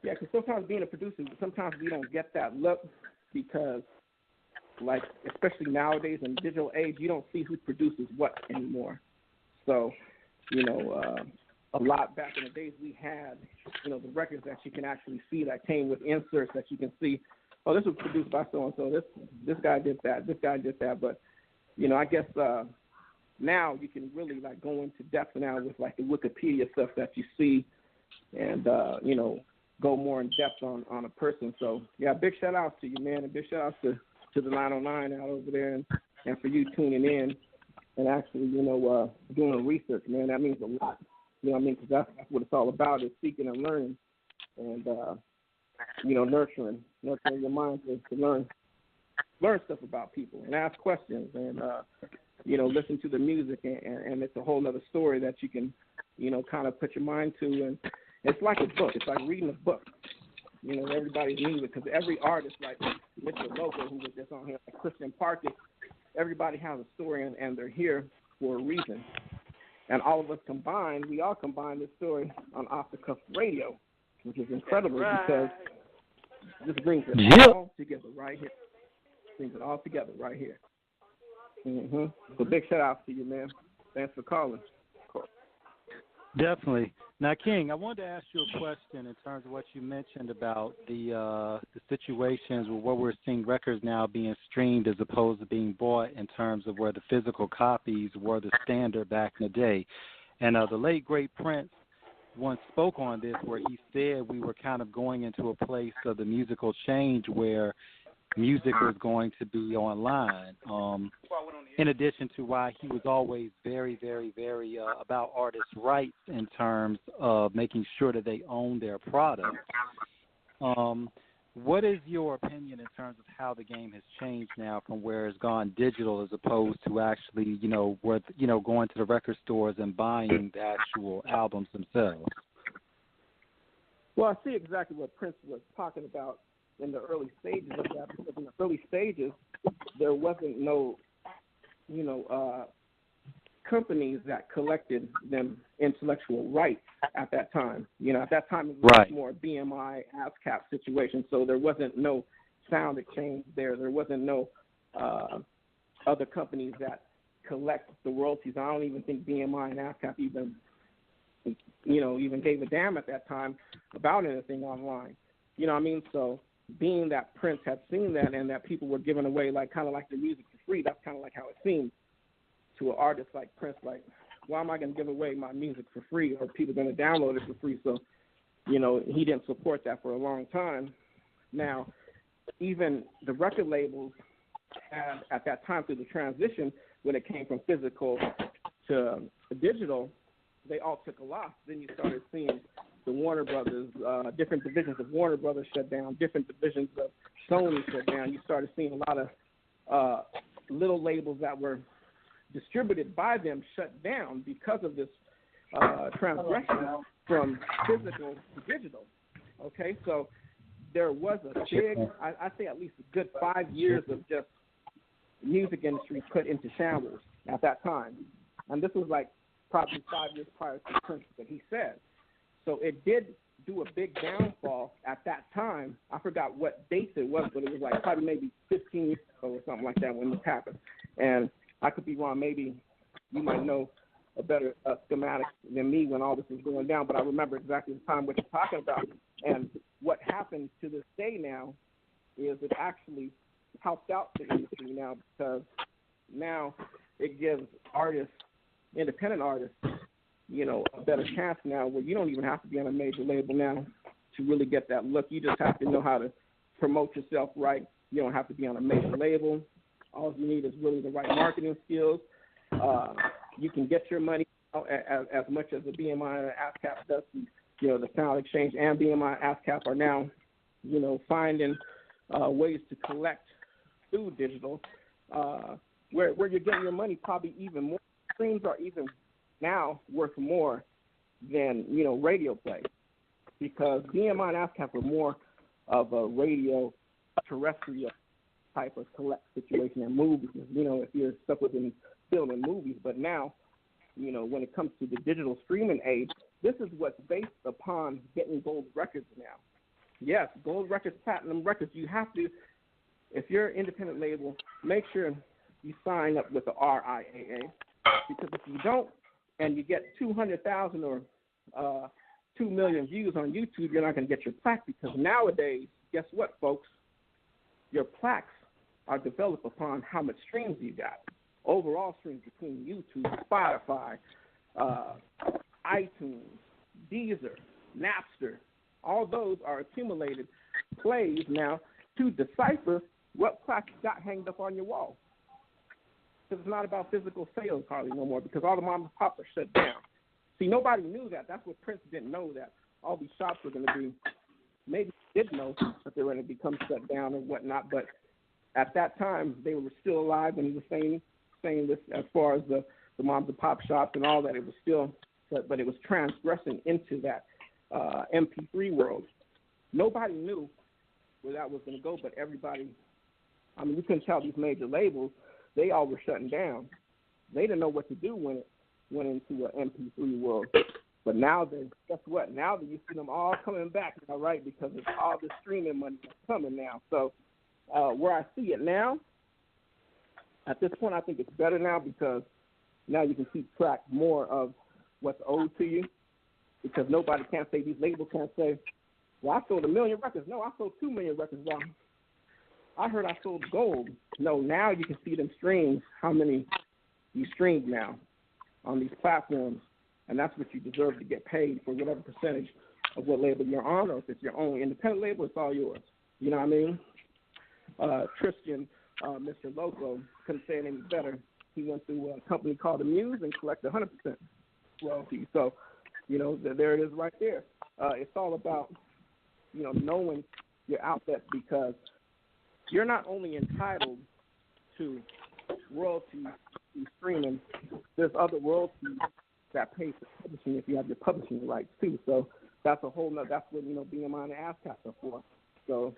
N: because sometimes being a producer, sometimes we don't get that look because. Like, especially nowadays in the digital age, you don't see who produces what anymore. So, a lot back in the days we had, the records that you can actually see that came with inserts that you can see, oh, this was produced by so-and-so, this guy did that, this guy did that. But, I guess now you can really, like, go into depth now with, like, the Wikipedia stuff that you see and, go more in depth on a person. So, yeah, big shout-outs to you, man, and big shout-outs to the 909 out over there and for you tuning in and actually, doing research, man. That means a lot. You know what I mean? Because that's what it's all about, is seeking and learning and, nurturing your mind to learn stuff about people and ask questions and, listen to the music. And it's a whole other story that you can, kind of put your mind to. And it's like a book. It's like reading a book. Everybody's music, because every artist, like Mr. Loco, who was just on here, like Christian Parker, everybody has a story, and they're here for a reason. And all of us combined, we all combine this story on Off the Cuff Radio, which is incredible because this brings it all together right here. Brings it all together right here. So big shout out to you, man. Thanks for calling.
S: Definitely. Now, King, I wanted to ask you a question in terms of what you mentioned about the situations where we're seeing records now being streamed as opposed to being bought, in terms of where the physical copies were the standard back in the day. And the late, great Prince once spoke on this, where he said we were kind of going into a place of the musical change where music was going to be online. In addition to why he was always very, very, very about artists' rights in terms of making sure that they own their product. What is your opinion in terms of how the game has changed now from where it's gone digital as opposed to actually, going to the record stores and buying the actual albums themselves?
N: Well, I see exactly what Prince was talking about in the early stages of that, because in the early stages, there wasn't no, companies that collected them intellectual rights at that time. At that time it was more BMI, ASCAP situation, so there wasn't no sound exchange there. There wasn't no other companies that collect the royalties. I don't even think BMI and ASCAP even gave a damn at that time about anything online. You know what I mean? So being that Prince had seen that and that people were giving away kind of like the music for free, that's kind of like how it seemed to an artist like Prince. Like, why am I going to give away my music for free, or people going to download it for free? So, he didn't support that for a long time. Now, even the record labels had, at that time, through the transition, when it came from physical to digital, they all took a loss. Then you started seeing the Warner Brothers, different divisions of Warner Brothers shut down, different divisions of Sony shut down. You started seeing a lot of little labels that were distributed by them shut down because of this transgression from physical to digital. Okay, so there was a big, I say at least a good 5 years of just music industry put into shambles at that time. And this was probably 5 years prior to Prince that he said. So it did do a big downfall at that time. I forgot what date it was, but it was probably maybe 15 years ago or something like that when this happened. And I could be wrong. Maybe you might know a better schematic than me when all this was going down, but I remember exactly the time what you're talking about. And what happened to this day now is it actually helped out the industry now, because now it gives artists, independent artists, a better chance now, where you don't even have to be on a major label now to really get that look. You just have to know how to promote yourself right. You don't have to be on a major label. All you need is really the right marketing skills. You can get your money out as much as the BMI and ASCAP does. The Sound Exchange and BMI and ASCAP are now, finding ways to collect through digital, where you're getting your money probably even more. Streams are even now worth more than, radio play, because BMI and ASCAP are more of a radio terrestrial type of collect situation and movies, if you're stuck within film and movies. But now, when it comes to the digital streaming age, this is what's based upon getting gold records now. Yes, gold records, platinum records. You have to, if you're an independent label, make sure you sign up with the RIAA, because if you don't and you get 200,000 or 2 million views on YouTube, you're not going to get your plaque, because nowadays, guess what, folks? Your plaques are developed upon how much streams you got. Overall streams between YouTube, Spotify, iTunes, Deezer, Napster, all those are accumulated plays now to decipher what plaques you got hanged up on your wall. Because it's not about physical sales hardly no more, because all the mom and pops are shut down. See, nobody knew that. That's what Prince didn't know, that all these shops were going to be, maybe he did know that they were going to become shut down or whatnot, but at that time they were still alive when he was saying this as far as the moms and pop shops and all that. It was still, but it was transgressing into that MP3 world. Nobody knew where that was going to go, but everybody, you couldn't tell these major labels, they all were shutting down. They didn't know what to do when it went into an MP3 world. But now, guess what? Now that you see them all coming back, all right, because it's all the streaming money that's coming now. So where I see it now, At this point, I think it's better now because now you can keep track more of what's owed to you because nobody can't say, these labels can't say, well, I sold 1 million records. No, I sold 2 million records. Well, I heard I sold gold. No, now you can see them streams, how many you streamed now on these platforms, and that's what you deserve to get paid for whatever percentage of what label you're on, or if it's your own independent label, it's all yours. You know what I mean? Tristan, Mr. Loco, couldn't say it any better. He went through a company called The Muse and collected 100% royalties. So, you know, there it is right there. It's all about, you know, knowing your outlet because you're not only entitled to royalties through streaming, there's other royalties that pay for publishing if you have your publishing rights too. So that's a whole nother, that's what, you know, BMI and ASCAP are for. So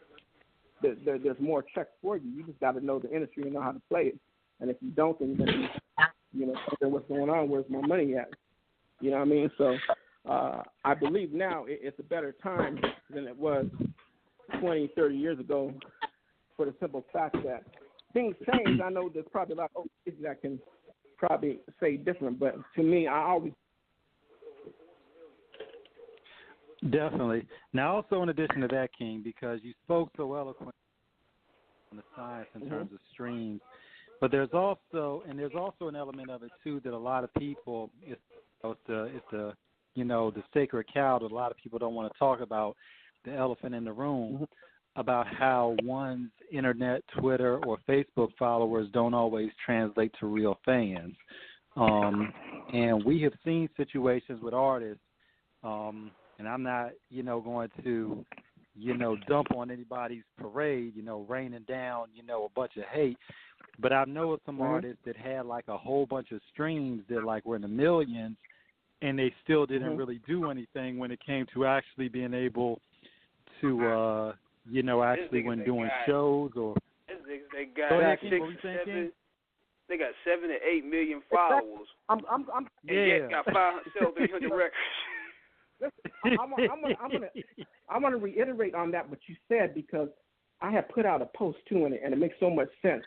N: there's more checks for you. You just got to know the industry and know how to play it. And if you don't, then you're going to be, you know, wondering what's going on, where's my money at? You know what I mean? So I believe now it's a better time than it was 20, 30 years ago for the simple fact that things change. I know there's probably a lot of people that can probably say different, but to me, I always...
S: Definitely. Now, also in addition to that, King, because you spoke so eloquently on the science in terms of streams, but there's also an element of it too that a lot of people, it's the you know, the sacred cow that a lot of people don't want to talk about, the elephant in the room, about how one's internet, Twitter, or Facebook followers don't always translate to real fans. And we have seen situations with artists, and I'm not, you know, going to, you know, dump on anybody's parade, you know, raining down, you know, a bunch of hate. But I know of some artists that had like a whole bunch of streams that like were in the millions, and they still didn't really do anything when it came to actually being able to, you know, actually when doing shows or.
R: They got 7 to 8 million followers.
N: I'm
R: yet got 500 records.
N: I'm gonna reiterate on that what you said because I have put out a post too, and it makes so much sense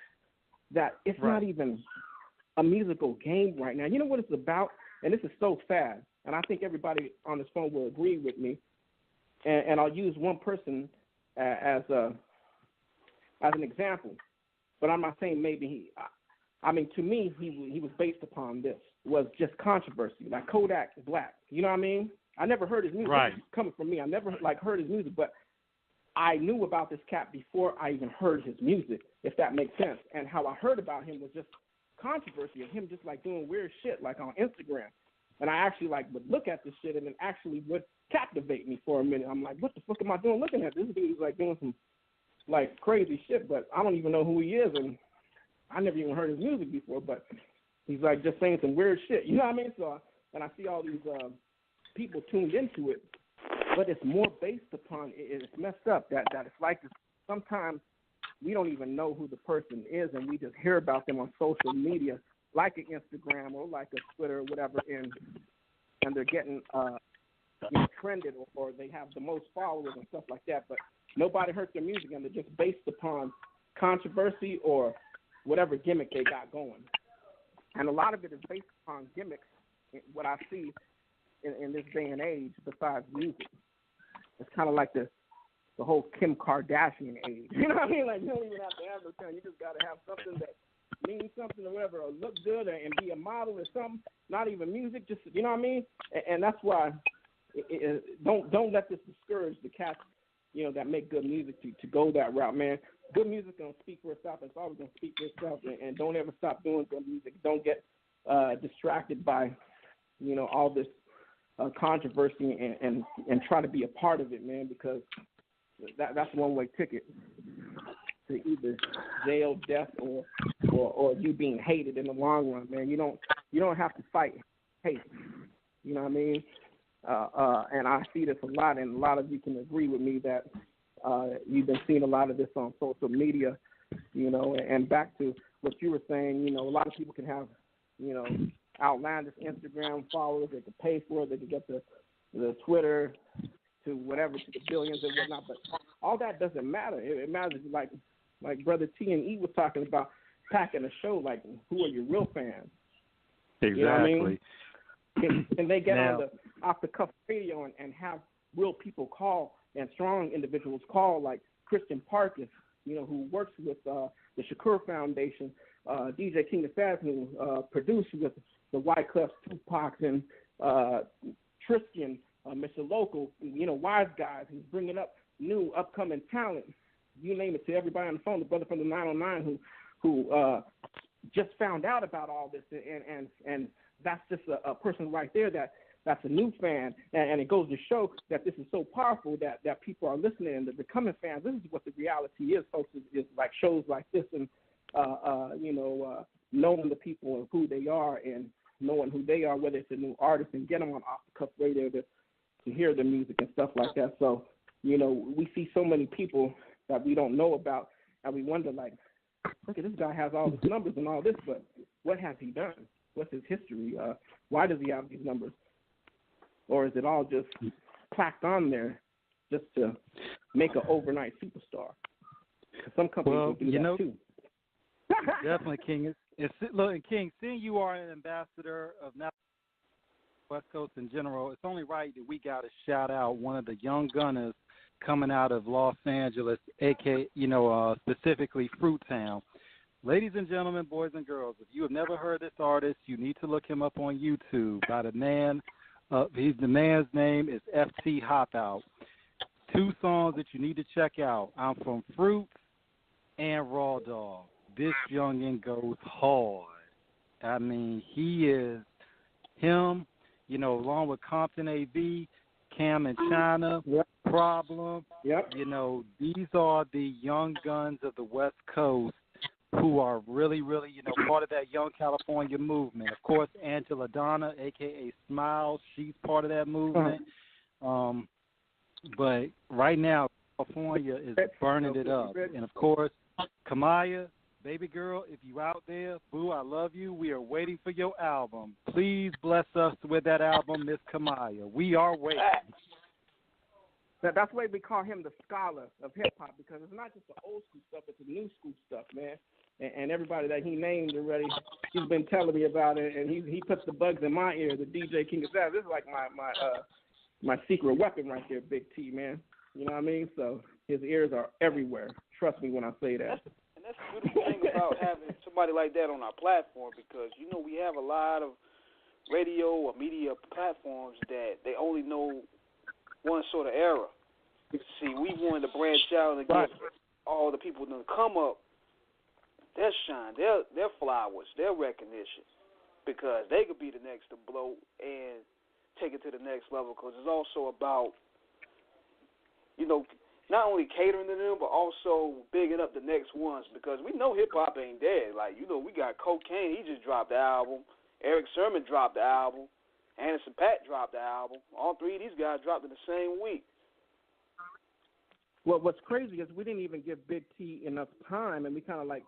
N: that it's not even a musical game right now. You know what it's about, and this is so sad, and I think everybody on this phone will agree with me. And I'll use one person as an example, but I'm not saying maybe I mean, to me, he was based upon this was just controversy, like Kodak Black. You know what I mean? I never heard his music.
S: Right.
N: Coming from me, I never heard his music, but I knew about this cat before I even heard his music, if that makes sense. And how I heard about him was just controversy of him just like doing weird shit like on Instagram. And I actually like would look at this shit and it actually would captivate me for a minute. I'm like, what the fuck am I doing looking at this dude? Is like doing some like crazy shit, but I don't even know who he is, and I never even heard his music before. But he's like just saying some weird shit. You know what I mean? So and I see all these people tuned into it, but it's more based upon it's messed up that it's like sometimes we don't even know who the person is, and we just hear about them on social media, like an Instagram or like a Twitter or whatever, and they're getting trended or they have the most followers and stuff like that. But nobody heard their music, and they're just based upon controversy or whatever gimmick they got going. And a lot of it is based upon gimmicks. What I see in this day and age, besides music, it's kind of like the whole Kim Kardashian age. You know what I mean? Like you don't even have to have no talent. You just got to have something that means something or whatever, or look good and be a model or something. Not even music, just you know what I mean? And that's why don't let this discourage the cats, you know, that make good music to go that route, man. Good music gonna speak for itself. It's always gonna speak for itself, and don't ever stop doing good music. Don't get distracted by, you know, all this controversy and try to be a part of it, man, because that's a one-way ticket to either jail, death, or you being hated in the long run, man. You don't have to fight hate. You know what I mean? And I see this a lot, and a lot of you can agree with me that you've been seeing a lot of this on social media, you know, and back to what you were saying, you know, a lot of people can have, you know, outlandish Instagram followers. They could pay for it. They could get the Twitter to whatever, to the billions and whatnot. But all that doesn't matter. It matters like Brother T and E was talking about. packing a show like, who are your real fans?
S: Exactly.
N: You know what I mean? And they get
S: now,
N: on the off the cuff radio and have real people call and strong individuals call, like Christian Parkis, who works with the Shakur Foundation, DJ King Assassin, who produced with the Wyclef, Tupac, and Tristan, Mr. Local, wise guys who's bringing up new upcoming talent. You name it, to everybody on the phone. The brother from the 909 who just found out about all this, and that's just a person right there that's a new fan, and it goes to show that this is so powerful that people are listening and they're becoming fans. This is what the reality is, folks. Is like shows like this, and knowing the people and who they are, and knowing who they are, whether it's a new artist, and get them on off the cuff radio to hear the music and stuff like that. So we see so many people that we don't know about, and we wonder, like, look at this guy has all these numbers and all this, but what has he done? What's his history? Why does he have these numbers? Or is it all just plaqued on there just to make an overnight superstar? Some companies will do that too.
S: Definitely, King. Look, King, seeing you are an ambassador of not West Coast in general, it's only right that we got to shout out one of the young gunners coming out of Los Angeles, specifically Fruittown. Ladies and gentlemen, boys and girls, if you have never heard this artist, you need to look him up on YouTube. By the man, the man's name is FT Hop Out. 2 songs that you need to check out. I'm from Fruits and Raw Dog. This youngin' goes hard. I mean, he is him, along with Compton AV, Cam and China, Problem.
N: Yep.
S: These are the young guns of the West Coast who are really, really, part of that young California movement. Of course, Angela Donna, a.k.a. Smiles, she's part of that movement. But right now, California is burning it up. And, of course, Kamaya, baby girl, if you out there, boo, I love you. We are waiting for your album. Please bless us with that album, Miss Kamaya. We are waiting.
N: That's why we call him the scholar of hip-hop, because it's not just the old school stuff, it's the new school stuff, man. And everybody that he named already, he's been telling me about it, and he puts the bugs in my ear, the DJ King of Savage. This is like my secret weapon right there, Big T, man. You know what I mean? So his ears are everywhere. Trust me when I say that.
R: And that's the beautiful thing about having somebody like that on our platform, because, we have a lot of radio or media platforms that they only know one sort of era. See, we wanted to branch out and give all the people that come up their shine, their flowers, their recognition, because they could be the next to blow and take it to the next level, because it's also about, not only catering to them, but also bigging up the next ones, because we know hip-hop ain't dead. Like, we got Cocaine, he just dropped the album. Eric Sermon dropped the album. Anderson Paak dropped the album. All 3 of these guys dropped in the same week.
N: Well, what's crazy is we didn't even give Big T enough time, and we kind of like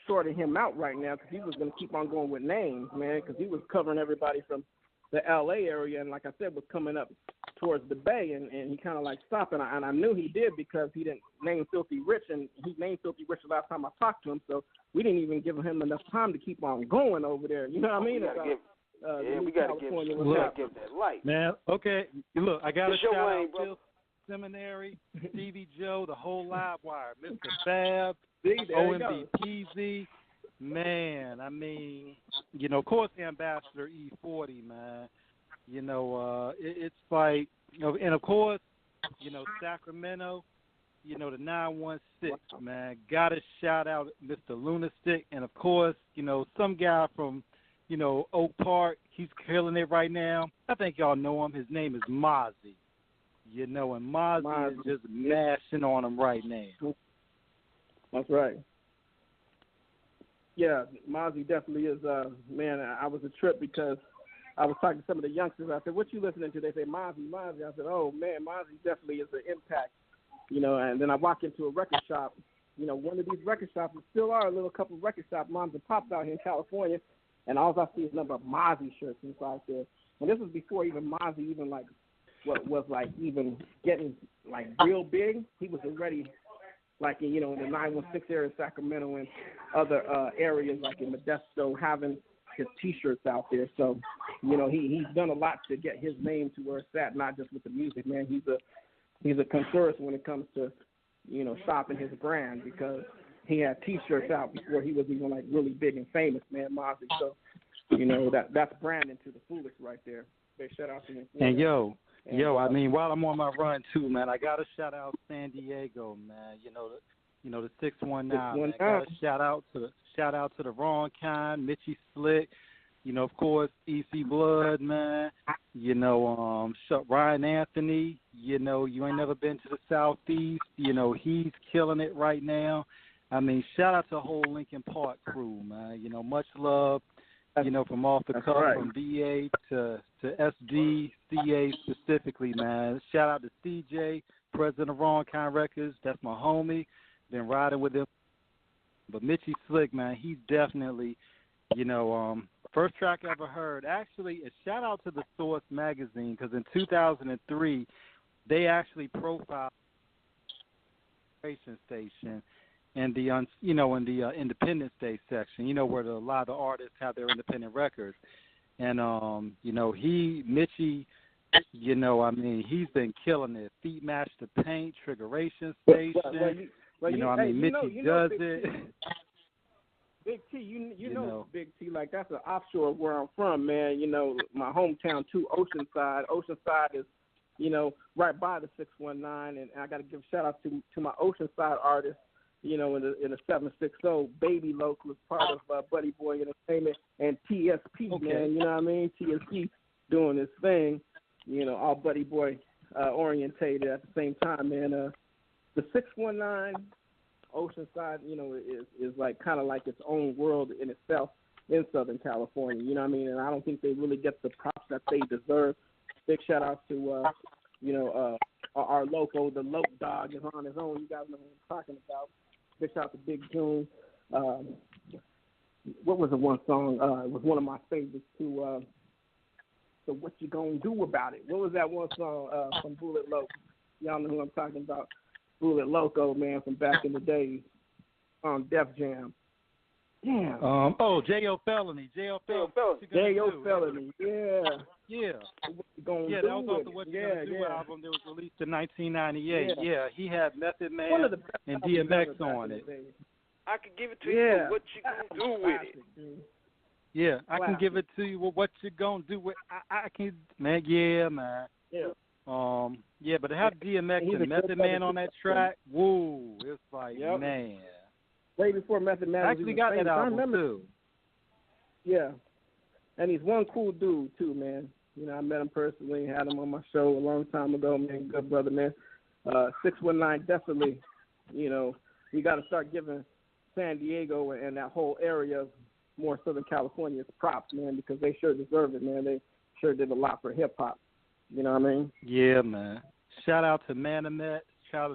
N: shorted him out right now, because he was going to keep on going with names, man, because he was covering everybody from the L.A. area, and like I said, was coming up towards the Bay, and he kind of like stopped, and I knew he did, because he didn't name Filthy Rich, and he named Filthy Rich the last time I talked to him, so we didn't even give him enough time to keep on going over there. You know what I mean?
R: We got to give that light.
S: Man, okay. Look, I got to shout out
R: Phil
S: Seminary, Stevie Joe, the whole live wire, Mr. Fab,
N: See,
S: OMB PZ. Man, I mean, of course, Ambassador E40, man. It's like, and of course, Sacramento, the 916, man. Got to shout out Mr. Lunastick, and of course, some guy from, Oak Park, he's killing it right now. I think y'all know him. His name is Mozzie. And Mozzie is just mashing on him right now.
N: That's right. Yeah, Mozzie definitely is, man, I was a trip, because I was talking to some of the youngsters. I said, what you listening to? They say, Mozzie. I said, oh, man, Mozzie definitely is an impact. And then I walk into a record shop. One of these record shops, there still are a little couple of record shop moms and pops out here in California, and all I see is a number of Mozzie shirts inside there. And this was before even Mozzie even, what was, even getting, real big. He was already, like in, in the 916 area, Sacramento, and other areas like in Modesto, having his T-shirts out there. So, he's done a lot to get his name to where it's at, not just with the music, man. He's a connoisseur when it comes to, shopping his brand, because he had T-shirts out before he was even like really big and famous, man, Mozzie. So, that's branding to the fullest right there. Big shout out to him.
S: And I mean, while I'm on my run too, man, I gotta shout out San Diego, man. The 619. Man. Gotta shout out to the Wrong Kind, Mitchie Slick. Of course, EC Blood, man. Ryan Anthony. You ain't never been to the Southeast. He's killing it right now. I mean, shout out to the whole Lincoln Park crew, man. Much love. From off the cuff, from VA to SD, CA specifically, man. Shout out to CJ, president of Wrong Kind Records. That's my homie. Been riding with him. But Mitchie Slick, man, he's definitely, first track I ever heard. Actually, a shout out to the Source magazine, because in 2003, they actually profiled the station in the independent stage section, where a lot of the artists have their independent records. And Mitchie, he's been killing it. Feet Match the Paint, Triggeration Station. Mitchie does it.
N: Big T, you know Big T, like that's an offshore of where I'm from, man. My hometown too, Oceanside. Oceanside is, right by the 619, and I got to give a shout out to my Oceanside artists. In the 760, Baby Local is part of Buddy Boy Entertainment, and TSP, man. You know what I mean? TSP doing this thing, all Buddy Boy orientated at the same time, man. The 619 Oceanside, is like kind of like its own world in itself in Southern California. You know what I mean? And I don't think they really get the props that they deserve. Big shout out to our local, the Loc Dog is on his own. You guys know what I'm talking about. Big shout out to Big June. What was the one song? It was one of my favorites too. So what you gonna do about it? What was that one song from Bullet Loco? Y'all know who I'm talking about. Bullet Loco, man, from back in the day on Def Jam. Damn.
S: J.O. Felony. J.O.
N: Felony. Yeah. What you gonna
S: that was off the What You Gonna Do album that was released in 1998. Yeah, he had Method Man and DMX on it.
R: I can give it to you, but what you gonna do with it?
S: Yeah, I can give it to you. Well, what you gonna do with? I can, man. Yeah, man.
N: Yeah.
S: But to have DMX and Method Man on that track, woo, it's like, man.
N: Way before Method Man.
S: I actually got that album too. Yeah,
N: and he's one cool dude too, man. I met him personally, had him on my show a long time ago, man. Good brother, man. 619, definitely. We got to start giving San Diego and that whole area, more Southern California, props, man, because they sure deserve it, man. They sure did a lot for hip hop. You know what I mean?
S: Yeah, man. Shout out to Manamet. Shout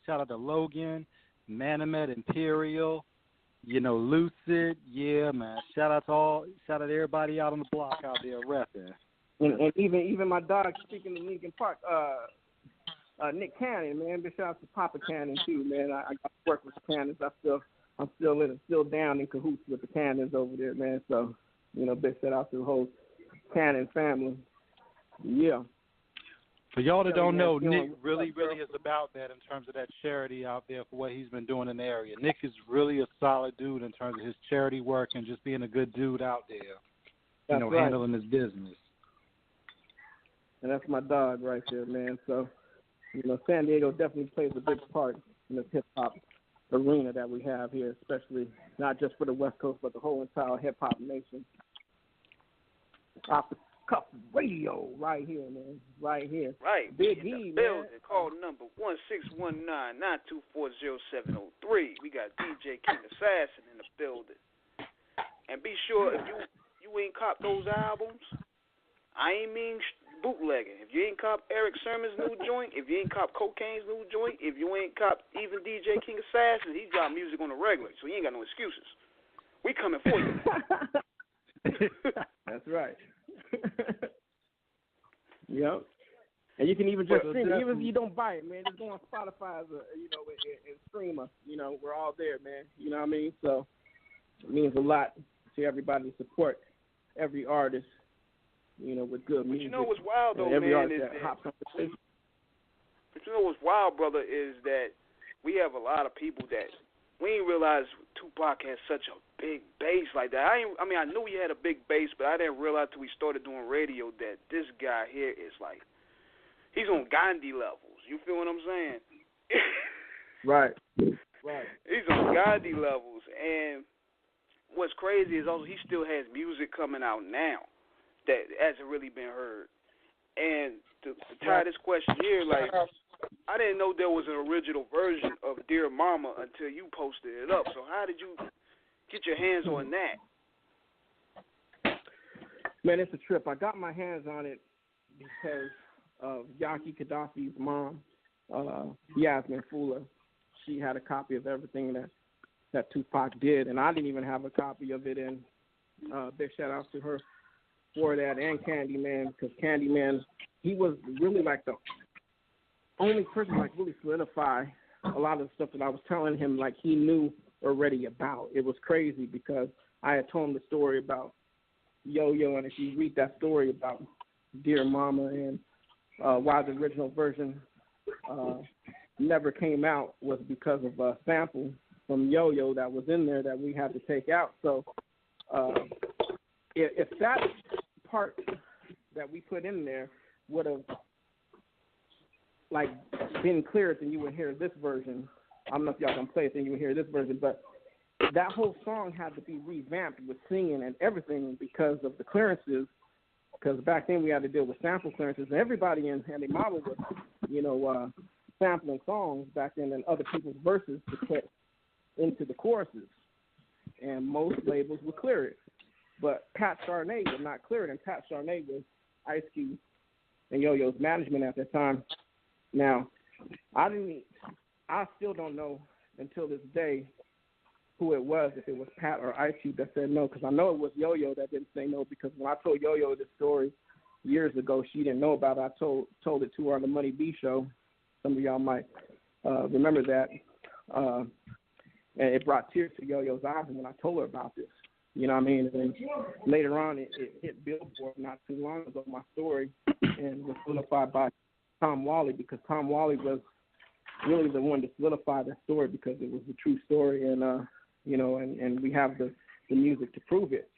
S: out to Logan. Manamet Imperial, Lucid, yeah, man. Shout out to everybody out on the block out there repping.
N: And even my dog, speaking of Lincoln Park, Nick Cannon, man. Big shout out to Papa Cannon too, man. I got to work with the Cannons. I'm still down in cahoots with the Cannons over there, man. So, big shout out to the whole Cannon family. Yeah.
S: For y'all that don't know, Nick really is about that in terms of that charity out there for what he's been doing in the area. Nick is really a solid dude in terms of his charity work and just being a good dude out there, handling his business.
N: And that's my dog right there, man. So, San Diego definitely plays a big part in this hip-hop arena that we have here, especially not just for the West Coast, but the whole entire hip-hop nation. Off the Cuff Radio right here, man. Right here.
R: Right.
N: Big
R: E,
N: man.
R: Building. Call number 1-619-924-0703. We got DJ King Assassin in the building. And be sure if you ain't cop those albums, I ain't mean bootlegging. If you ain't cop Eric Sermon's new joint, if you ain't cop Cocaine's new joint, if you ain't cop even DJ King Assassin, he drop music on the regular, so you ain't got no excuses. We coming for you.
N: That's right. Yep. And you can even just
S: Well,
N: stream it. Even if
S: definitely.
N: you don't buy it, man, just go on Spotify, and stream us. We're all there, man. You know what I mean? So it means a lot to everybody to support every artist, with good music.
R: But you know what's wild, though,
N: every
R: man,
N: artist
R: is
N: that hops on the station.
R: But you know what's wild, brother, is that we have a lot of people that we ain't realize Tupac has such a big bass like that. I knew he had a big bass, but I didn't realize till we started doing radio that this guy here is like, he's on Gandhi levels. You feel what I'm saying?
N: Right.
R: He's on Gandhi levels, and what's crazy is also he still has music coming out now that hasn't really been heard. And to tie this question here, like, I didn't know there was an original version of Dear Mama until you posted it up. So how did you get your hands on that?
N: Man, it's a trip. I got my hands on it because of Yaki Gaddafi's mom, Yasmin Fula. She had a copy of everything that Tupac did, and I didn't even have a copy of it. And big shout out to her for that, and Candyman, because Candyman, he was really like the only person like really solidify a lot of the stuff that I was telling him like he knew already about. It was crazy because I had told him the story about Yo-Yo, and if you read that story about Dear Mama and why the original version never came out was because of a sample from Yo-Yo that was in there that we had to take out. So if that part that we put in there would have like been clear, then you would hear this version. I don't know if y'all can play it, then you would hear this version, but that whole song had to be revamped with singing and everything because of the clearances. Because back then we had to deal with sample clearances, and everybody in Handy Mama was, sampling songs back then and other people's verses to put into the choruses. And most labels would clear it. But Pat Charnay would not clear it, and Pat Charnay was Ice Cube and Yo-Yo's management at that time. Now, I still don't know until this day who it was, if it was Pat or Ice Cube that said no, because I know it was Yo-Yo that didn't say no, because when I told Yo-Yo this story years ago, she didn't know about it. I told it to her on the Money B show. Some of y'all might remember that. And it brought tears to Yo-Yo's eyes when I told her about this. You know what I mean? And later on, it hit Billboard not too long ago, my story, and was solidified by Tom Wally, because Tom Wally was really the one to solidify that story because it was the true story, and and we have the music to prove it.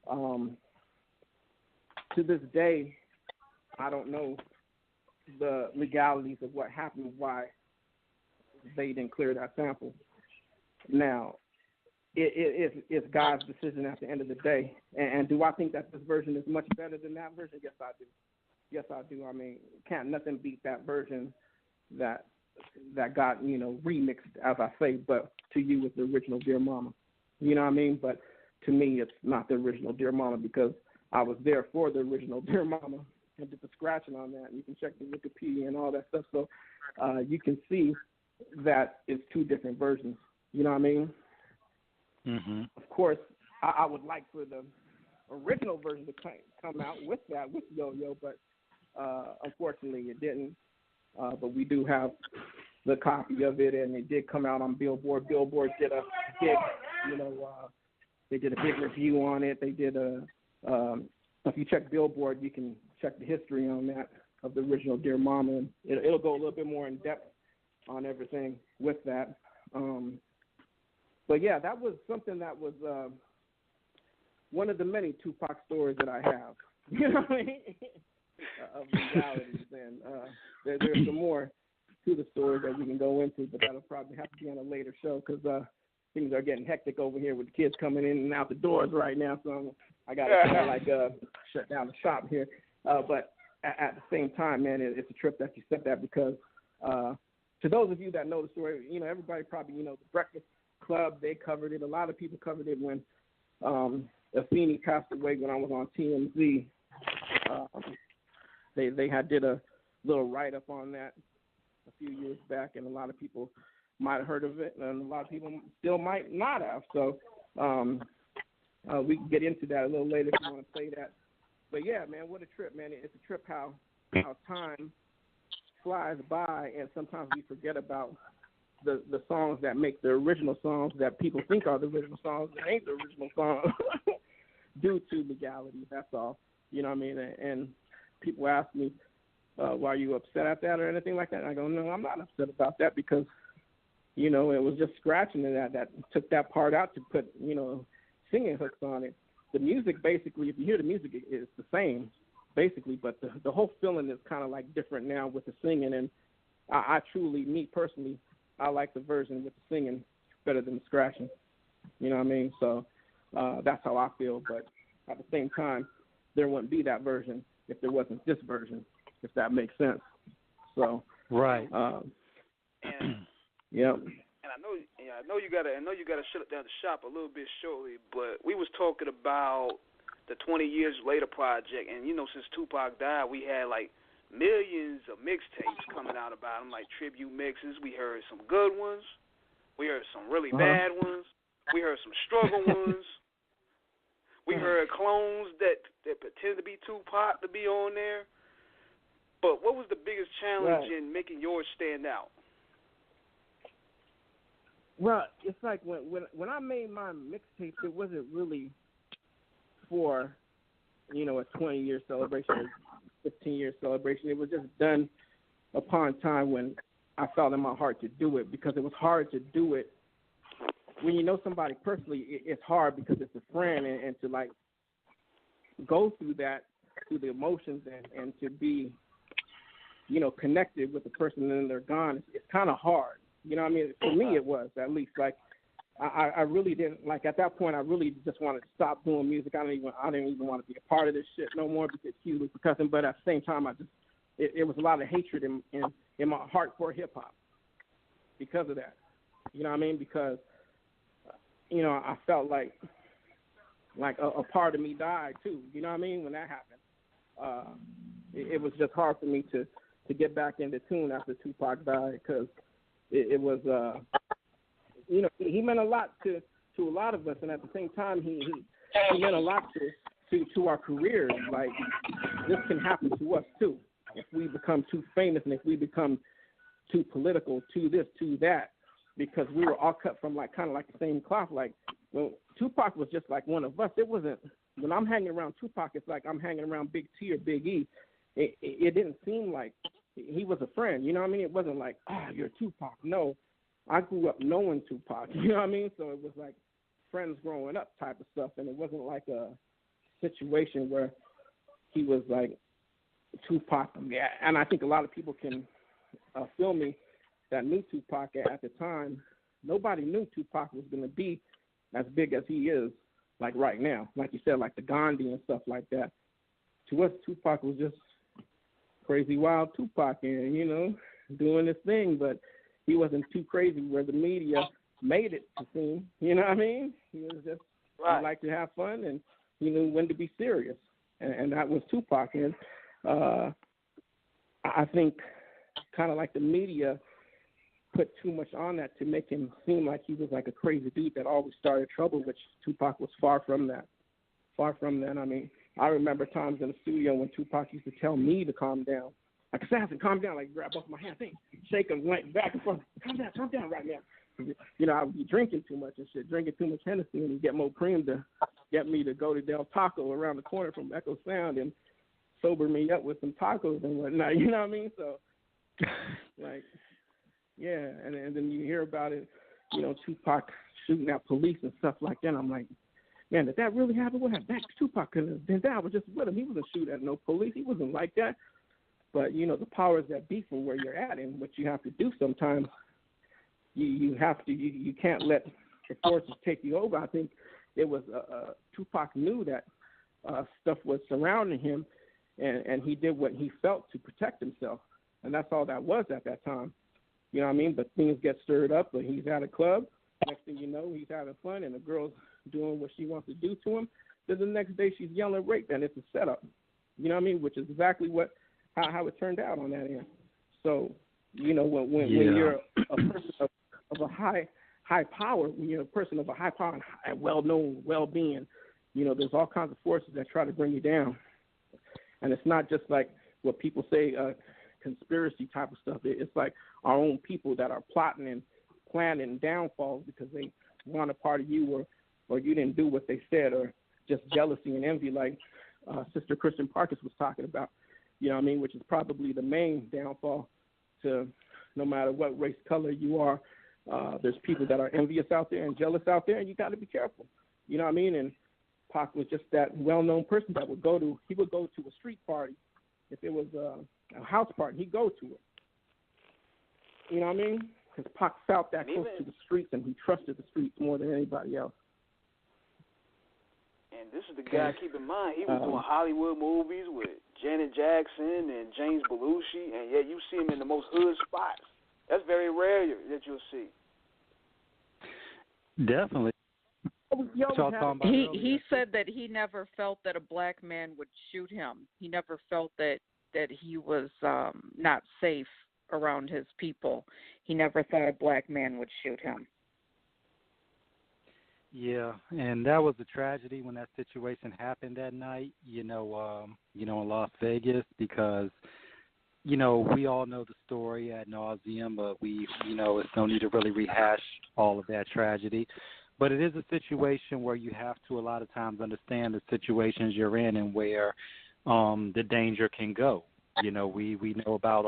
N: To this day, I don't know the legalities of what happened, why they didn't clear that sample. Now, it's God's decision at the end of the day. And do I think that this version is much better than that version? Yes, I do. Yes, I do. I mean, can't nothing beat that version that got, remixed, as I say, but to you it's the original Dear Mama. You know what I mean? But to me, it's not the original Dear Mama because I was there for the original Dear Mama and did the scratching on that. And you can check the Wikipedia and all that stuff. So you can see that it's two different versions. You know what I mean?
S: Mm-hmm.
N: Of course, I would like for the original version to come out with Yo-Yo, but unfortunately it didn't. But we do have the copy of it, and it did come out on Billboard. Billboard did a big, they did a big review on it. They did if you check Billboard, you can check the history on that of the original Dear Mama, and it'll go a little bit more in depth on everything with that. But yeah, that was something that was one of the many Tupac stories that I have. You know what I mean? Of legalities, and there's some more to the story that we can go into, but that'll probably have to be on a later show because things are getting hectic over here with the kids coming in and out the doors right now, so I got to shut down the shop here. But at the same time, man, it's a trip that you said that because to those of you that know the story, everybody probably, the Breakfast Club, they covered it. A lot of people covered it when Afeni passed away when I was on TMZ. They had did a little write-up on that a few years back, and a lot of people might have heard of it, and a lot of people still might not have. So we can get into that a little later if you want to play that. But, yeah, man, what a trip, man. It's a trip how time flies by, and sometimes we forget about the songs that make the original songs that people think are the original songs that ain't the original songs due to legality. That's all. You know what I mean? And people ask me, why are you upset at that or anything like that? And I go, no, I'm not upset about that because, you know, it was just scratching that took that part out to put, you know, singing hooks on it. The music, basically, if you hear the music, it's the same, basically, but the whole feeling is kind of like different now with the singing. And I truly, me personally, I like the version with the singing better than the scratching. You know what I mean? So that's how I feel. But at the same time, there wouldn't be that version if there wasn't this version, if that makes sense. So
S: right.
N: Yeah.
R: And I know you gotta shut down the shop a little bit shortly, but we was talking about the 20 Years Later project, and you know, since Tupac died, we had like millions of mixtapes coming out about him, like tribute mixes. We heard some good ones, we heard some really bad ones, we heard some struggle ones, we heard clones that pretend to be Tupac to be on there. But what was the biggest challenge in making yours stand out?
N: Well, it's like when I made my mixtape, it wasn't really for, you know, a 20-year celebration or 15-year celebration. It was just done upon time when I felt in my heart to do it, because it was hard to do it. When you know somebody personally, it's hard because it's a friend, and to like go through that, through the emotions and to be, you know, connected with the person and then they're gone, it's kind of hard. You know what I mean? For me, it was, at least. Like, I really didn't, like, at that point, I really just wanted to stop doing music. I didn't even want to be a part of this shit no more, because he was cussing. But at the same time, it was a lot of hatred in my heart for hip-hop because of that. You know what I mean? Because, you know, I felt like a part of me died, too. You know what I mean? When that happened. It was just hard for me to get back into tune after Tupac died, because it was, you know, he meant a lot to a lot of us, and at the same time, he meant a lot to our careers. Like, this can happen to us too if we become too famous and if we become too political, to this, to that, because we were all cut from like kind of like the same cloth. Like, well, Tupac was just like one of us. It wasn't, when I'm hanging around Tupac, it's like I'm hanging around Big T or Big E. It didn't seem like he was a friend, you know what I mean? It wasn't like, you're Tupac. No, I grew up knowing Tupac, you know what I mean? So it was like friends growing up type of stuff, and it wasn't like a situation where he was like Tupac. Yeah, and I think a lot of people can feel me that knew Tupac at the time. Nobody knew Tupac was going to be as big as he is, like right now. Like you said, like the Gandhi and stuff like that. To us, Tupac was just crazy wild Tupac, and, you know, doing his thing, but he wasn't too crazy where the media made it to seem, you know what I mean? He was just, he liked to have fun, and he knew when to be serious, and that was Tupac. And I think kind of like the media put too much on that to make him seem like he was like a crazy dude that always started trouble, which Tupac was far from that. Far from that. I mean, I remember times in the studio when Tupac used to tell me to calm down. Like, Assassin, calm down. Like, grab both my hands, shake them, like, back and forth. Calm down right now. You know, I would be drinking too much and shit, drinking too much Hennessy, and he'd get Mo Cream to get me to go to Del Taco around the corner from Echo Sound and sober me up with some tacos and whatnot. You know what I mean? So, like, yeah. And then you hear about it, you know, Tupac shooting at police and stuff like that. And I'm like, man, did that really happen? What happened? Tupac couldn't have been that. I was just with him. He wasn't shooting at no police. He wasn't like that. But, you know, the powers that be from where you're at and what you have to do sometimes, you can't let the forces take you over. I think it was Tupac knew that stuff was surrounding him, and he did what he felt to protect himself. And that's all that was at that time. You know what I mean? But things get stirred up, and he's at a club. Next thing you know, he's having fun, and the girl's doing what she wants to do to him. Then the next day she's yelling rape, and it's a setup. You know what I mean? Which is exactly how it turned out on that end. So, you know, when you're a person of a high power, when you're a person of a high power and well-known, well-being, you know, there's all kinds of forces that try to bring you down. And it's not just like what people say, conspiracy type of stuff. It's like our own people that are plotting and planning downfalls because they want a part of you, or you didn't do what they said, or just jealousy and envy, like Sister Christian Parkes was talking about. You know what I mean? Which is probably the main downfall to no matter what race, color you are. There's people that are envious out there and jealous out there, and you got to be careful. You know what I mean? And Pac was just that well-known person that would go to a street party. If it was a house party, he'd go to it. You know what I mean? Because Pac felt that close to the streets, and he trusted the streets more than anybody else.
R: And this is the guy, keep in mind, he was doing Hollywood movies with Janet Jackson and James Belushi, and yet you see him in the most hood spots. That's very rare that you'll see.
S: Definitely.
Q: He said that he never felt that a black man would shoot him. He never felt that he was not safe around his people. He never thought a black man would shoot him.
S: Yeah, and that was a tragedy when that situation happened that night, in Las Vegas, because, we all know the story ad nauseum, but it's no need to really rehash all of that tragedy. But it is a situation where you have to a lot of times understand the situations you're in and where the danger can go. We know about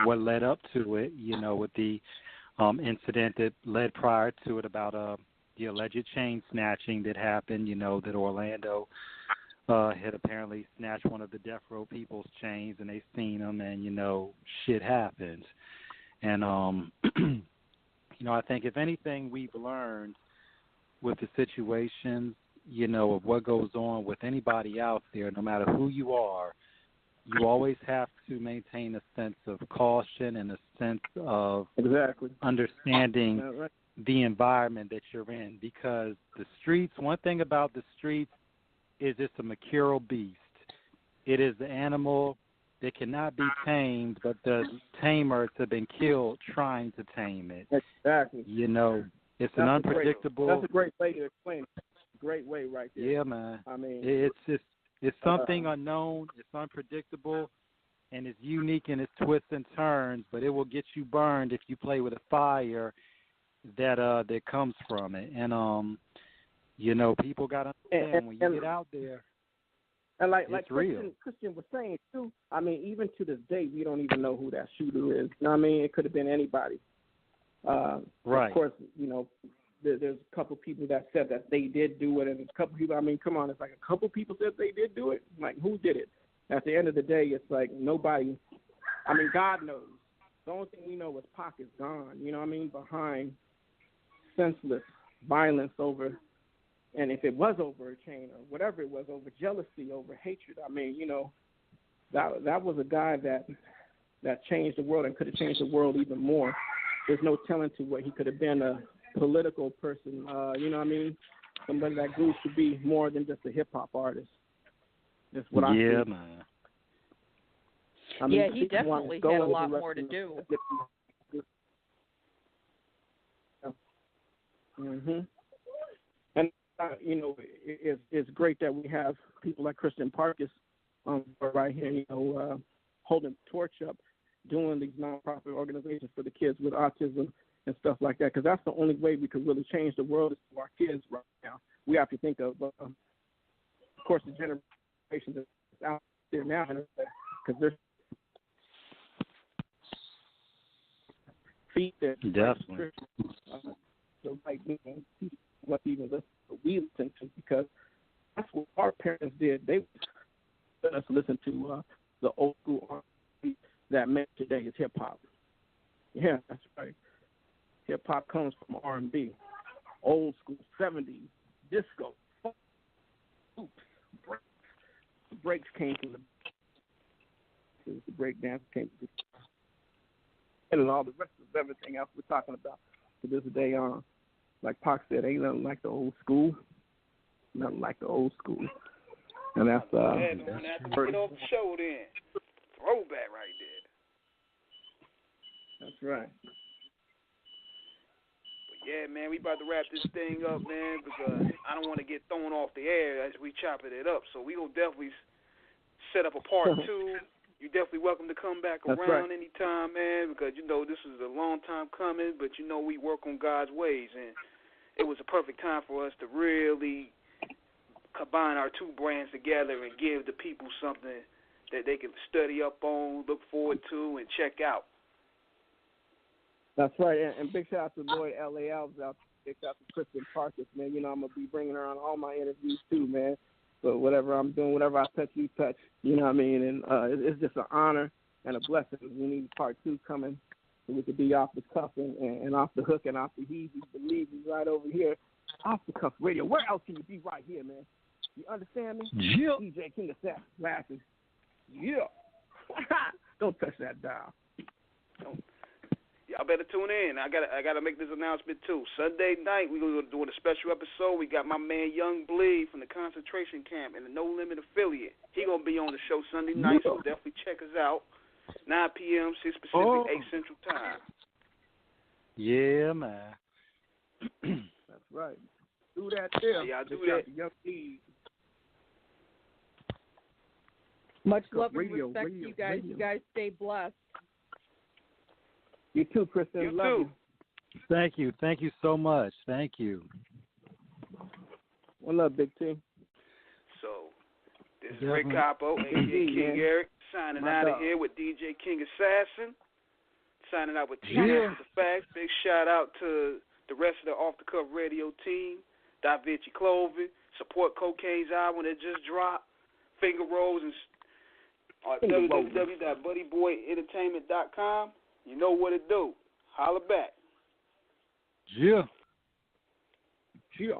S: what led up to it, with the incident that led prior to it about the alleged chain snatching that happened, that Orlando had apparently snatched one of the death row people's chains, and they seen them, and, shit happens. And, I think if anything we've learned with the situations, of what goes on with anybody out there, no matter who you are, you always have to maintain a sense of caution and a sense of understanding the environment that you're in, because the streets, one thing about the streets is it's a mercurial beast. It is the animal that cannot be tamed, but the tamers have been killed trying to tame it.
N: Exactly.
S: It's an unpredictable.
N: That's a great way to explain it. Great way right there.
S: Yeah, man.
N: I mean,
S: it's something unknown. It's unpredictable, and it's unique in its twists and turns. But it will get you burned if you play with a fire that comes from it. And people got to understand when you get out there.
N: And like
S: real.
N: Christian was saying too, I mean, even to this day, we don't even know who that shooter is. You know what I mean? It could have been anybody.
S: Right.
N: Of course, there's a couple people that said that they did do it, and a couple people, I mean, come on, it's like a couple people said they did do it. Like, who did it? At the end of the day, it's like nobody, I mean, God knows. The only thing we know is Pac is gone, you know what I mean, behind senseless violence over, and if it was over a chain or whatever it was, over jealousy, over hatred, I mean, that was a guy that changed the world and could have changed the world even more. There's no telling to what he could have been, a political person, you know what I mean? Somebody that grew to be more than just a hip-hop artist. That's what I think.
S: Yeah, man.
N: I mean,
Q: he definitely had a lot more to do.
N: And it's great that we have people like Christian Parkes right here, holding the torch up, doing these nonprofit organizations for the kids with autism and stuff like that, because that's the only way we can really change the world is to our kids right now. We have to think of course, the generation that's out there now, because there's feet that
S: definitely.
N: So like, what even listen to, we listen to, because that's what our parents did. They let us listen to the old school R&B that meant today is hip hop. Yeah, that's right. Hip hop comes from R&B, old school 70s disco, oops, breaks. The breaks came from the break dance came from and all the rest of everything else we're talking about to this day on. Like Pac said, ain't nothing like the old school. Nothing like the old school. And that's
R: yeah, man, that's to get off the show then. Throwback right there.
N: That's right.
R: But yeah, man, we about to wrap this thing up, man, because I don't want to get thrown off the air as we chopping it up. So we gonna definitely set up a part 2 you're definitely welcome to come back around anytime, man, because, this is a long time coming, but, we work on God's ways, and it was a perfect time for us to really combine our two brands together and give the people something that they can study up on, look forward to, and check out.
N: That's right, and big shout out to Lloyd L.A. Alves out there. Big shout out to Kristen Parkes, man. I'm going to be bringing her on all my interviews too, man. So whatever I'm doing, whatever I touch, you touch. You know what I mean? And it's just an honor and a blessing. We need part 2 coming so we could be off the cuff and off the hook and off the heezy. Believe me, right over here, off the cuff radio. Where else can you be right here, man? You understand me?
S: Yeah.
N: DJ King of Sass glasses. Yeah. Don't touch that dial.
R: Y'all better tune in. I gotta make this announcement too. Sunday night we're gonna do a special episode. We got my man Young Bleed from the concentration camp and the No Limit affiliate. He gonna be on the show Sunday night, so definitely check us out. 9 p.m. 6 Pacific, 8 Central Time.
S: Yeah, man.
N: That's right. Do that there.
R: Yeah, y'all do that.
N: Young Bleed.
Q: Much love and respect to you guys. You guys stay blessed.
N: You too, Kristen.
R: You
N: love
R: too.
N: You.
S: Thank you. Thank you so much. Thank you.
N: One love, Big T.
R: So, this is Rick Capo, a.k.a. King Eric, signing out of here with DJ King Assassin, signing out with T. The Facts. Big shout out to the rest of the Off the Cuff Radio team, Da Vinci Clothing, support Cocaine's album that just dropped, Finger Rolls, and www.buddyboyentertainment.com. You know what it do. Holla back.
S: Yeah.
N: Yeah.